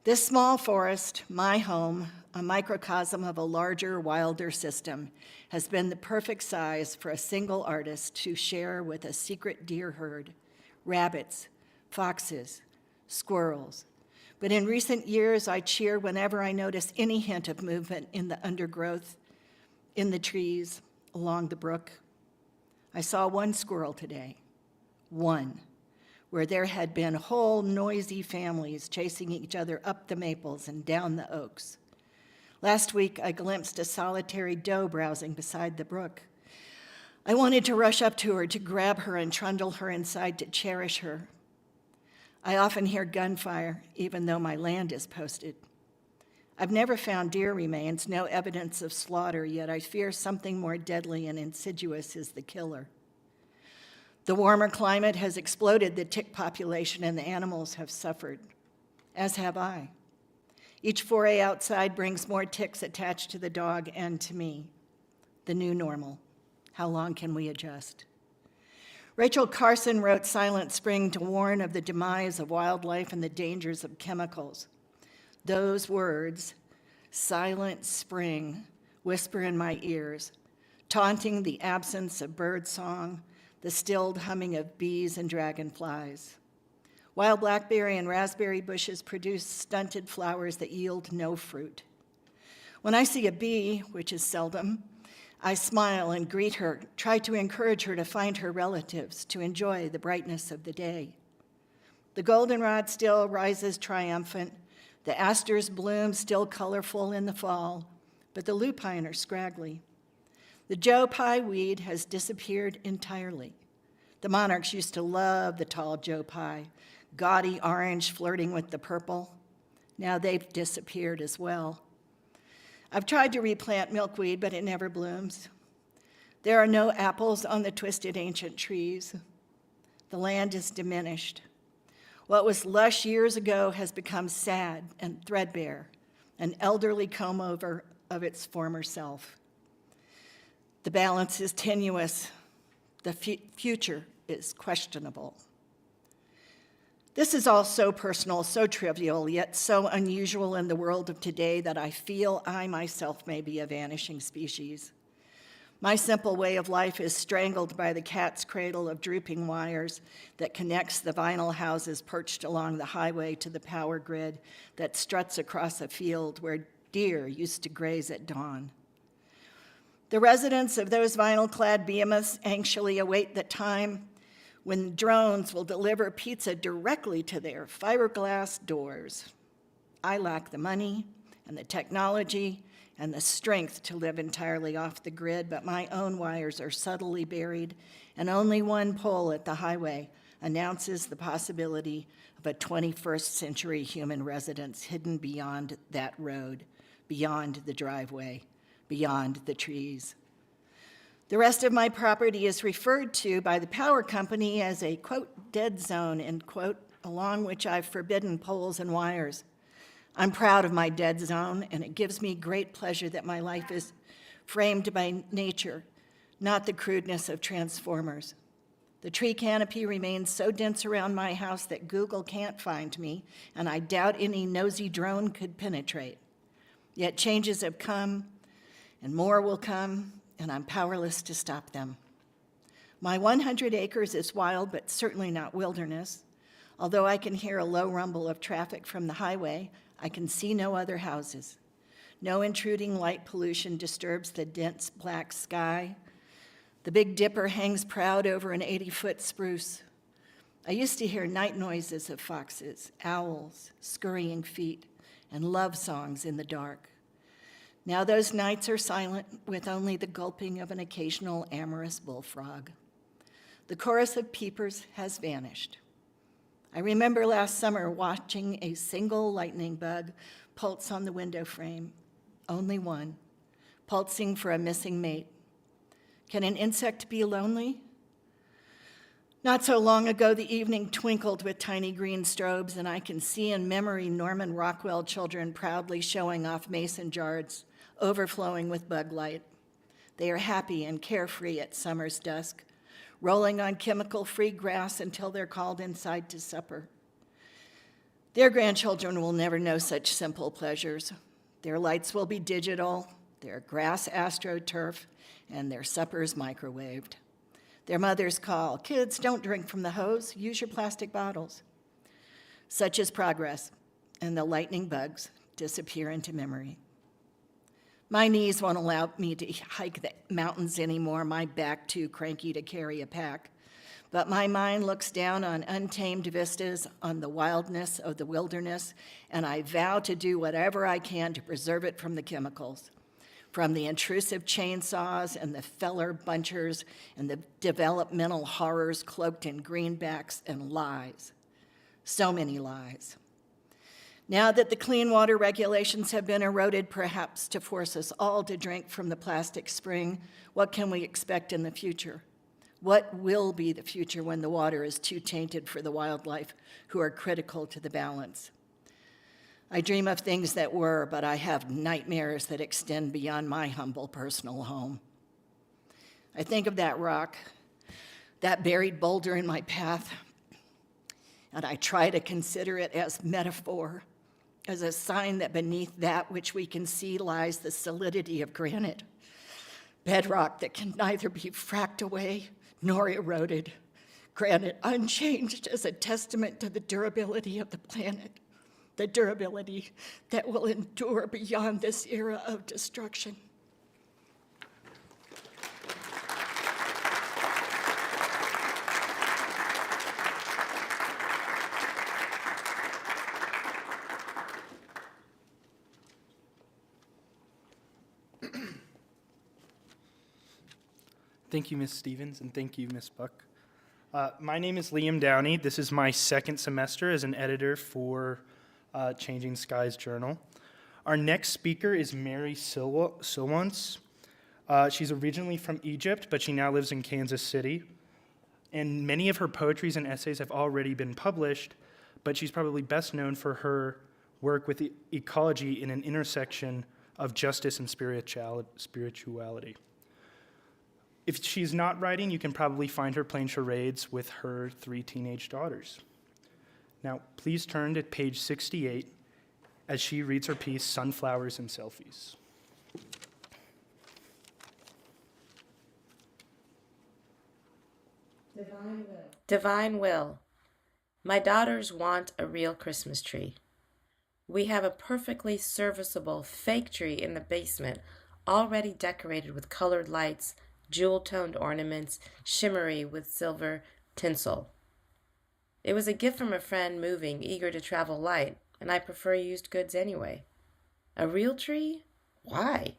This small forest, my home, a microcosm of a larger, wilder system, has been the perfect size for a single artist to share with a secret deer herd, rabbits, foxes, squirrels. But in recent years, I cheer whenever I notice any hint of movement in the undergrowth, in the trees, along the brook. I saw one squirrel today, one, where there had been whole noisy families chasing each other up the maples and down the oaks. Last week, I glimpsed a solitary doe browsing beside the brook. I wanted to rush up to her, to grab her and trundle her inside, to cherish her. I often hear gunfire, even though my land is posted. I've never found deer remains, no evidence of slaughter, yet I fear something more deadly and insidious is the killer. The warmer climate has exploded the tick population, and the animals have suffered, as have I. Each foray outside brings more ticks attached to the dog and to me. The new normal. How long can we adjust? Rachel Carson wrote Silent Spring to warn of the demise of wildlife and the dangers of chemicals. Those words, Silent Spring, whisper in my ears, taunting the absence of bird song, the stilled humming of bees and dragonflies. Wild blackberry and raspberry bushes produce stunted flowers that yield no fruit. When I see a bee, which is seldom, I smile and greet her, try to encourage her to find her relatives, to enjoy the brightness of the day. The goldenrod still rises triumphant, the asters bloom still colorful in the fall, but the lupine are scraggly. The Joe Pye weed has disappeared entirely. The monarchs used to love the tall Joe Pye, gaudy orange flirting with the purple. Now they've disappeared as well. I've tried to replant milkweed, but it never blooms. There are no apples on the twisted ancient trees. The land is diminished. What was lush years ago has become sad and threadbare, an elderly comb-over of its former self. The balance is tenuous. The future is questionable. This is all so personal, so trivial, yet so unusual in the world of today that I feel I myself may be a vanishing species. My simple way of life is strangled by the cat's cradle of drooping wires that connects the vinyl houses perched along the highway to the power grid that struts across a field where deer used to graze at dawn. The residents of those vinyl-clad behemoths anxiously await the time when drones will deliver pizza directly to their fiberglass doors. I lack the money and the technology and the strength to live entirely off the grid, but my own wires are subtly buried, and only one pole at the highway announces the possibility of a 21st century human residence hidden beyond that road, beyond the driveway, beyond the trees. The rest of my property is referred to by the power company as a, quote, dead zone, end quote, along which I've forbidden poles and wires. I'm proud of my dead zone, and it gives me great pleasure that my life is framed by nature, not the crudeness of transformers. The tree canopy remains so dense around my house that Google can't find me, and I doubt any nosy drone could penetrate. Yet changes have come, and more will come, and I'm powerless to stop them. My 100 acres is wild, but certainly not wilderness. Although I can hear a low rumble of traffic from the highway, I can see no other houses. No intruding light pollution disturbs the dense black sky. The Big Dipper hangs proud over an 80-foot spruce. I used to hear night noises of foxes, owls, scurrying feet, and love songs in the dark. Now those nights are silent, with only the gulping of an occasional amorous bullfrog. The chorus of peepers has vanished. I remember last summer watching a single lightning bug pulse on the window frame, only one, pulsing for a missing mate. Can an insect be lonely? Not so long ago, the evening twinkled with tiny green strobes, and I can see in memory Norman Rockwell children proudly showing off mason jars, overflowing with bug light. They are happy and carefree at summer's dusk, rolling on chemical-free grass until they're called inside to supper. Their grandchildren will never know such simple pleasures. Their lights will be digital, their grass astroturf, and their suppers microwaved. Their mothers call, "Kids, don't drink from the hose, use your plastic bottles." Such is progress, and the lightning bugs disappear into memory. My knees won't allow me to hike the mountains anymore, my back too cranky to carry a pack. But my mind looks down on untamed vistas, on the wildness of the wilderness, and I vow to do whatever I can to preserve it from the chemicals, from the intrusive chainsaws and the feller bunchers and the developmental horrors cloaked in greenbacks and lies. So many lies. Now that the clean water regulations have been eroded, perhaps to force us all to drink from the plastic spring, what can we expect in the future? What will be the future when the water is too tainted for the wildlife who are critical to the balance? I dream of things that were, but I have nightmares that extend beyond my humble personal home. I think of that rock, that buried boulder in my path, and I try to consider it as metaphor, as a sign that beneath that which we can see lies the solidity of granite, bedrock that can neither be fracked away nor eroded, granite unchanged as a testament to the durability of the planet, the durability that will endure beyond this era of destruction. Thank you, Ms. Stevens, and thank you, Ms. Buck. My name is Liam Downey. This is my second semester as an editor for Changing Skies Journal. Our next speaker is Mary Silwans. She's originally from Egypt, but she now lives in Kansas City. And many of her poetries and essays have already been published, but she's probably best known for her work with ecology in an intersection of justice and spirituality. If she's not writing, you can probably find her playing charades with her 3 teenage daughters. Now, please turn to page 68 as she reads her piece, Sunflowers and Selfies. Divine will. My daughters want a real Christmas tree. We have a perfectly serviceable fake tree in the basement, already decorated with colored lights, jewel-toned ornaments, shimmery with silver tinsel. It was a gift from a friend moving, eager to travel light, and I prefer used goods anyway. A real tree? Why?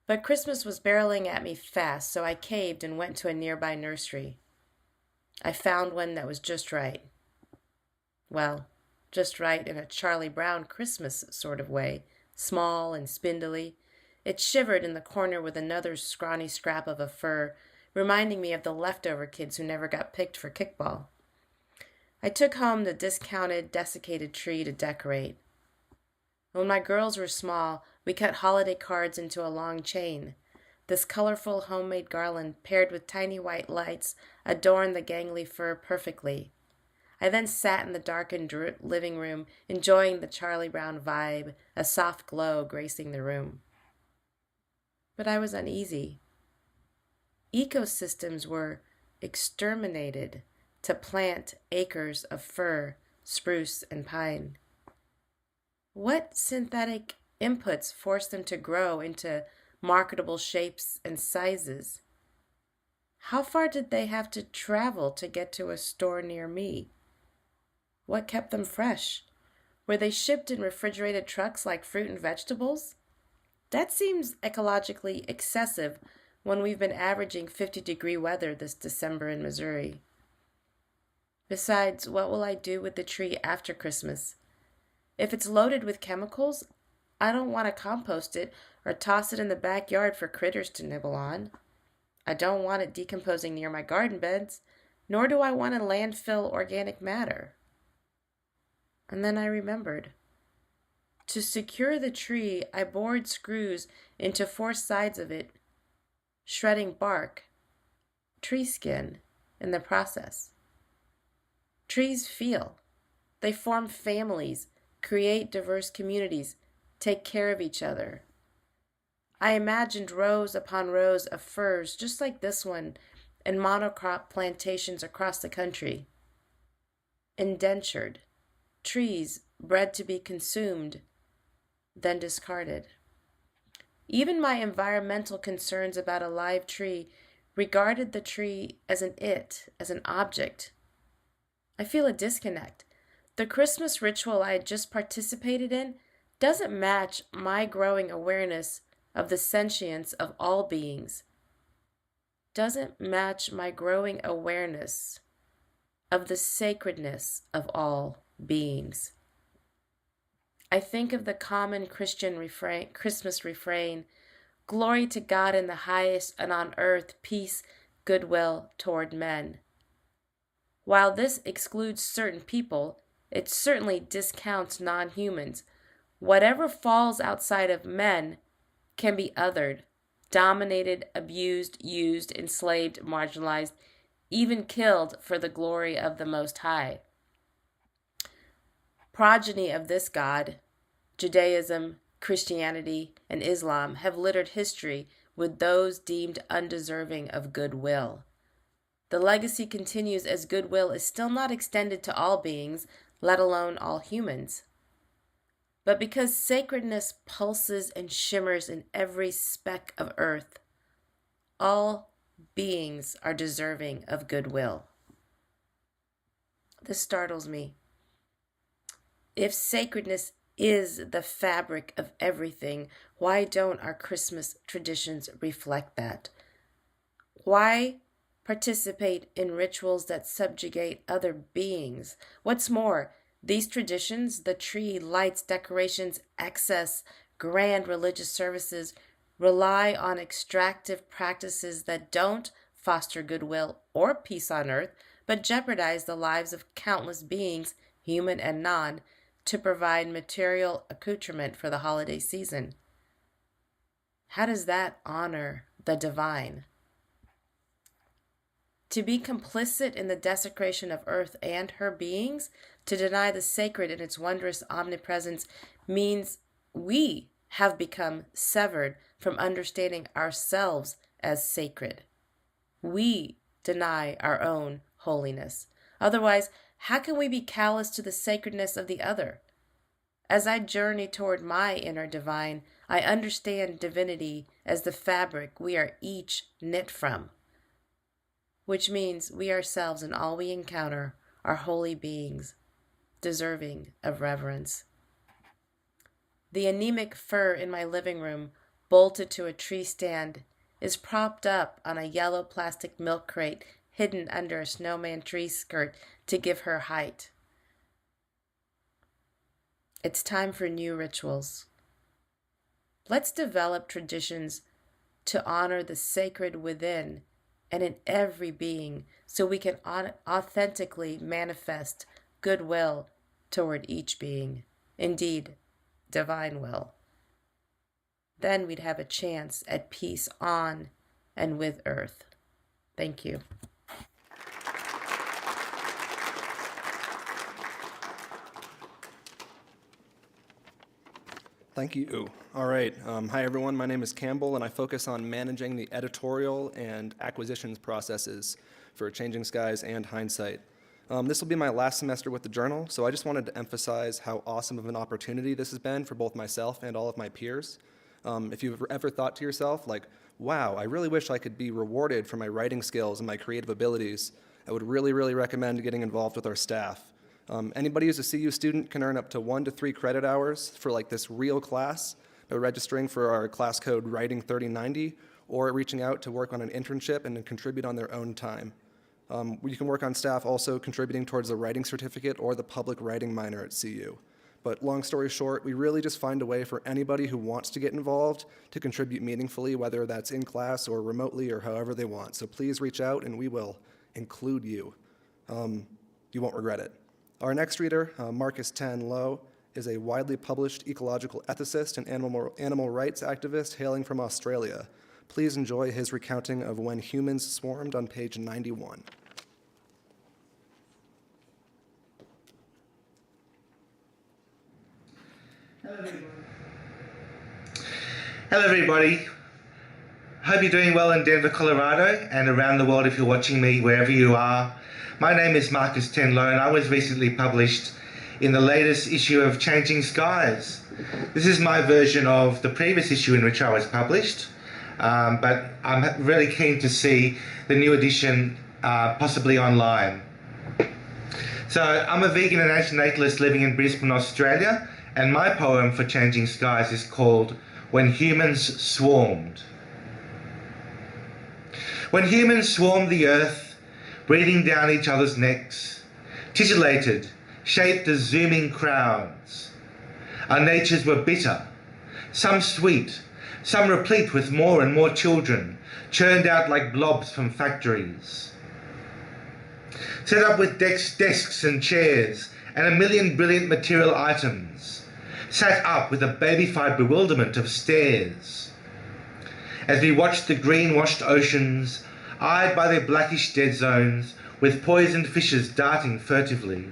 But Christmas was barreling at me fast, so I caved and went to a nearby nursery. I found one that was just right. Well, just right in a Charlie Brown Christmas sort of way, small and spindly. It shivered in the corner with another scrawny scrap of a fir, reminding me of the leftover kids who never got picked for kickball. I took home the discounted, desiccated tree to decorate. When my girls were small, we cut holiday cards into a long chain. This colorful homemade garland, paired with tiny white lights, adorned the gangly fir perfectly. I then sat in the darkened living room, enjoying the Charlie Brown vibe, a soft glow gracing the room. But I was uneasy. Ecosystems were exterminated to plant acres of fir, spruce, and pine. What synthetic inputs forced them to grow into marketable shapes and sizes. How far did they have to travel to get to a store near me? What kept them fresh? Were they shipped in refrigerated trucks like fruit and vegetables? That seems ecologically excessive when we've been averaging 50-degree weather this December in Missouri. Besides, what will I do with the tree after Christmas? If it's loaded with chemicals, I don't want to compost it or toss it in the backyard for critters to nibble on. I don't want it decomposing near my garden beds, nor do I want to landfill organic matter. And then I remembered. To secure the tree, I bored screws into 4 sides of it, shredding bark, tree skin, in the process. Trees feel. They form families, create diverse communities, take care of each other. I imagined rows upon rows of firs just like this one and monocrop plantations across the country. Indentured, trees bred to be consumed, then discarded. Even my environmental concerns about a live tree regarded the tree as an object. I feel a disconnect. The Christmas ritual I had just participated in doesn't match my growing awareness of the sentience of all beings. Doesn't match my growing awareness of the sacredness of all beings. I think of the common Christian Christmas refrain, "Glory to God in the highest, and on earth peace, goodwill toward men." While this excludes certain people, it certainly discounts non-humans. Whatever falls outside of men can be othered, dominated, abused, used, enslaved, marginalized, even killed for the glory of the Most High. Progeny of this God, Judaism, Christianity, and Islam have littered history with those deemed undeserving of goodwill. The legacy continues as goodwill is still not extended to all beings, let alone all humans. But because sacredness pulses and shimmers in every speck of earth, all beings are deserving of goodwill. This startles me. If sacredness is the fabric of everything, why don't our Christmas traditions reflect that? Why participate in rituals that subjugate other beings? What's more, these traditions, the tree, lights, decorations, excess, grand religious services, rely on extractive practices that don't foster goodwill or peace on earth, but jeopardize the lives of countless beings, human and non, to provide material accoutrement for the holiday season. How does that honor the divine? To be complicit in the desecration of earth and her beings, to deny the sacred in its wondrous omnipresence, means we have become severed from understanding ourselves as sacred. We deny our own holiness. Otherwise, how can we be callous to the sacredness of the other? As I journey toward my inner divine, I understand divinity as the fabric we are each knit from, which means we ourselves and all we encounter are holy beings, deserving of reverence. The anemic fir in my living room, bolted to a tree stand, is propped up on a yellow plastic milk crate hidden under a snowman tree skirt to give her height. It's time for new rituals. Let's develop traditions to honor the sacred within and in every being so we can authentically manifest goodwill toward each being. Indeed, divine will. Then we'd have a chance at peace on and with earth. Thank you. Thank you. All right. Hi, everyone. My name is Campbell, and I focus on managing the editorial and acquisitions processes for Changing Skies and Hindsight. This will be my last semester with the journal, so I just wanted to emphasize how awesome of an opportunity this has been for both myself and all of my peers. If you've ever thought to yourself, like, wow, I really wish I could be rewarded for my writing skills and my creative abilities, I would really, really recommend getting involved with our staff. Anybody who's a CU student can earn up to 1 to 3 credit hours for like this real class by registering for our class code Writing 3090 or reaching out to work on an internship and contribute on their own time. You can work on staff also contributing towards the writing certificate or the public writing minor at CU. But long story short, we really just find a way for anybody who wants to get involved to contribute meaningfully, whether that's in class or remotely or however they want. So please reach out and we will include you. You won't regret it. Our next reader, Marcus Tan Lowe, is a widely published ecological ethicist and animal rights activist hailing from Australia. Please enjoy his recounting of When Humans Swarmed on page 91. Hello everybody. Hope you're doing well in Denver, Colorado, and around the world if you're watching me wherever you are. My name is Marcus Tenlow, and I was recently published in the latest issue of Changing Skies. This is my version of the previous issue in which I was published, but I'm really keen to see the new edition possibly online. So I'm a vegan and antinatalist living in Brisbane, Australia, and my poem for Changing Skies is called When Humans Swarmed. When humans swarmed the earth, breathing down each other's necks, titillated, shaped as zooming crowds, our natures were bitter, some sweet, some replete with more and more children, churned out like blobs from factories. Set up with desks and chairs and a million brilliant material items, sat up with a babyfied bewilderment of stairs. As we watched the green-washed oceans, eyed by their blackish dead zones, with poisoned fishes darting furtively.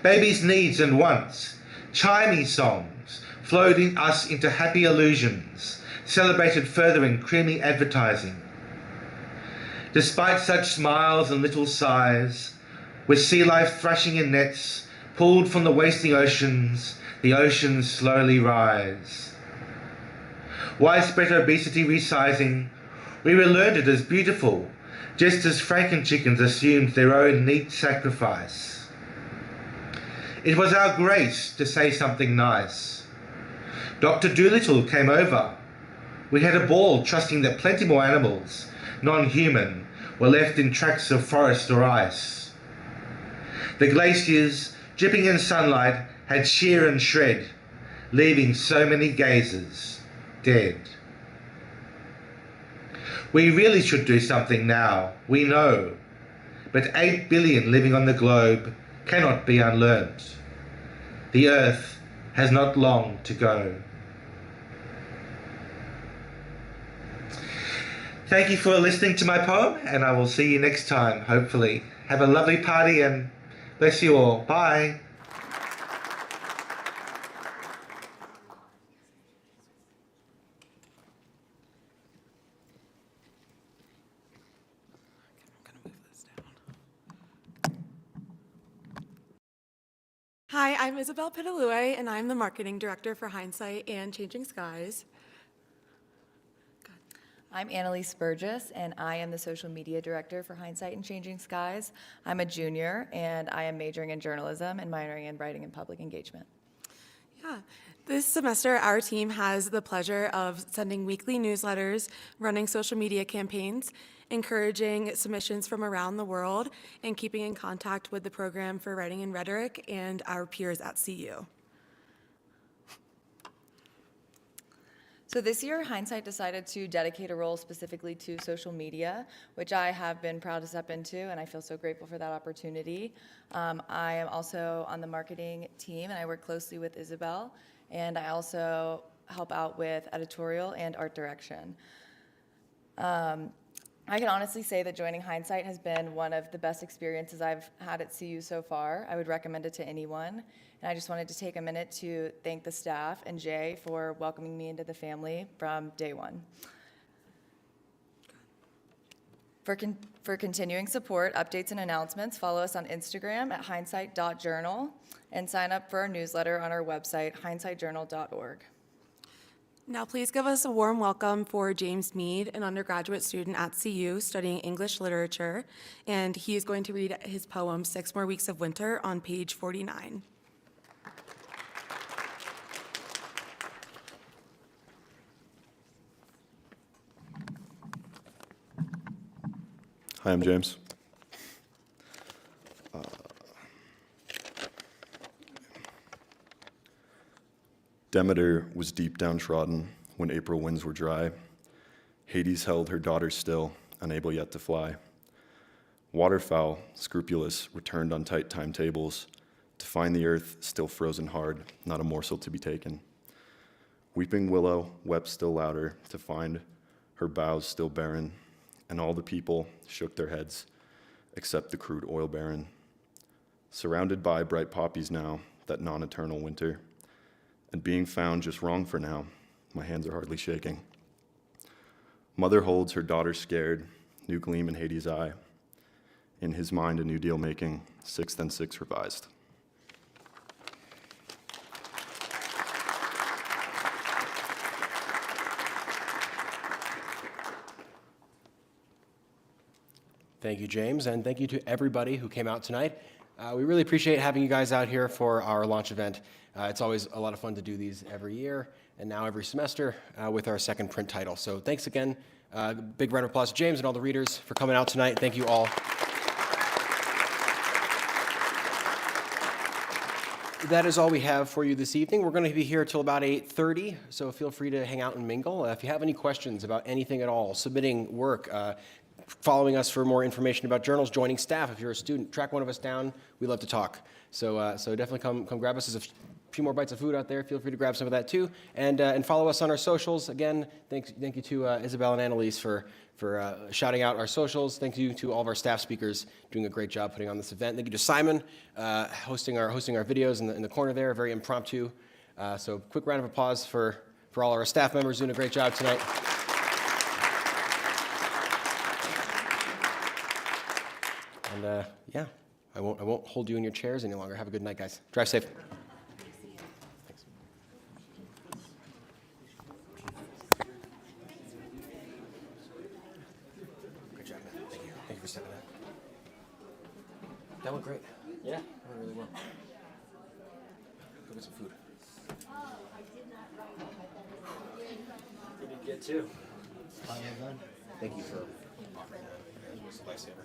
Babies' needs and wants, chimey songs, flowed in us into happy illusions, celebrated further in creamy advertising. Despite such smiles and little sighs, with sea life thrashing in nets, pulled from the wasting oceans, the oceans slowly rise. Widespread obesity resizing, we relearned it as beautiful, just as franken-chickens assumed their own neat sacrifice. It was our grace to say something nice. Dr. Dolittle came over. We had a ball trusting that plenty more animals, non-human, were left in tracts of forest or ice. The glaciers, dripping in sunlight, had shear and shred, leaving so many gazers dead. We really should do something now, we know, but 8 billion living on the globe cannot be unlearnt. The earth has not long to go. Thank you for listening to my poem, and I will see you next time, hopefully. Have a lovely party and bless you all. Bye. Hi, I'm Isabel Pitalue, and I'm the marketing director for Hindsight and Changing Skies. I'm Annalise Burgess, and I am the social media director for Hindsight and Changing Skies. I'm a junior, and I am majoring in journalism and minoring in writing and public engagement. Yeah, this semester our team has the pleasure of sending weekly newsletters, running social media campaigns, encouraging submissions from around the world, and keeping in contact with the program for writing and rhetoric and our peers at CU. So this year, Hindsight decided to dedicate a role specifically to social media, which I have been proud to step into, and I feel so grateful for that opportunity. I am also on the marketing team, and I work closely with Isabel, and I also help out with editorial and art direction. I can honestly say that joining Hindsight has been one of the best experiences I've had at CU so far. I would recommend it to anyone. And I just wanted to take a minute to thank the staff and Jay for welcoming me into the family from day one. For continuing support, updates, and announcements, follow us on Instagram at hindsight.journal and sign up for our newsletter on our website, hindsightjournal.org. Now, please give us a warm welcome for James Mead, an undergraduate student at CU studying English literature, and he is going to read his poem, 6 More Weeks of Winter, on page 49. Hi, I'm James. Demeter was deep downtrodden when April winds were dry. Hades held her daughter still, unable yet to fly. Waterfowl, scrupulous, returned on tight timetables to find the earth still frozen hard, not a morsel to be taken. Weeping willow wept still louder to find her boughs still barren, and all the people shook their heads, except the crude oil baron. Surrounded by bright poppies now, that non-eternal winter, and being found just wrong for now, my hands are hardly shaking. Mother holds her daughter scared, new gleam in Hades' eye. In his mind, a new deal making, 6 then 6 revised. Thank you, James, and thank you to everybody who came out tonight. We really appreciate having you guys out here for our launch event. It's always a lot of fun to do these every year, and now every semester with our second print title. So thanks again. Big round of applause to James and all the readers for coming out tonight. Thank you all. That is all we have for you this evening. We're going to be here till about 8:30, so feel free to hang out and mingle. If you have any questions about anything at all, submitting work, following us for more information about journals, joining staff. If you're a student, track one of us down. We love to talk. So definitely come grab us. There's a few more bites of food out there. Feel free to grab some of that too. And follow us on our socials. Again, thank you to Isabel and Annalise for shouting out our socials. Thank you to all of our staff speakers doing a great job putting on this event. Thank you to Simon hosting our videos in the corner there, very impromptu. So quick round of applause for all our staff members doing a great job tonight. And yeah, I won't hold you in your chairs any longer. Have a good night, guys. Drive safe. Thanks. Good job, man. Thank you. Thank you for stepping in. That went great. Yeah, that went really well. Go get some food. You did good too. Thank you for offering that. It was a lifesaver.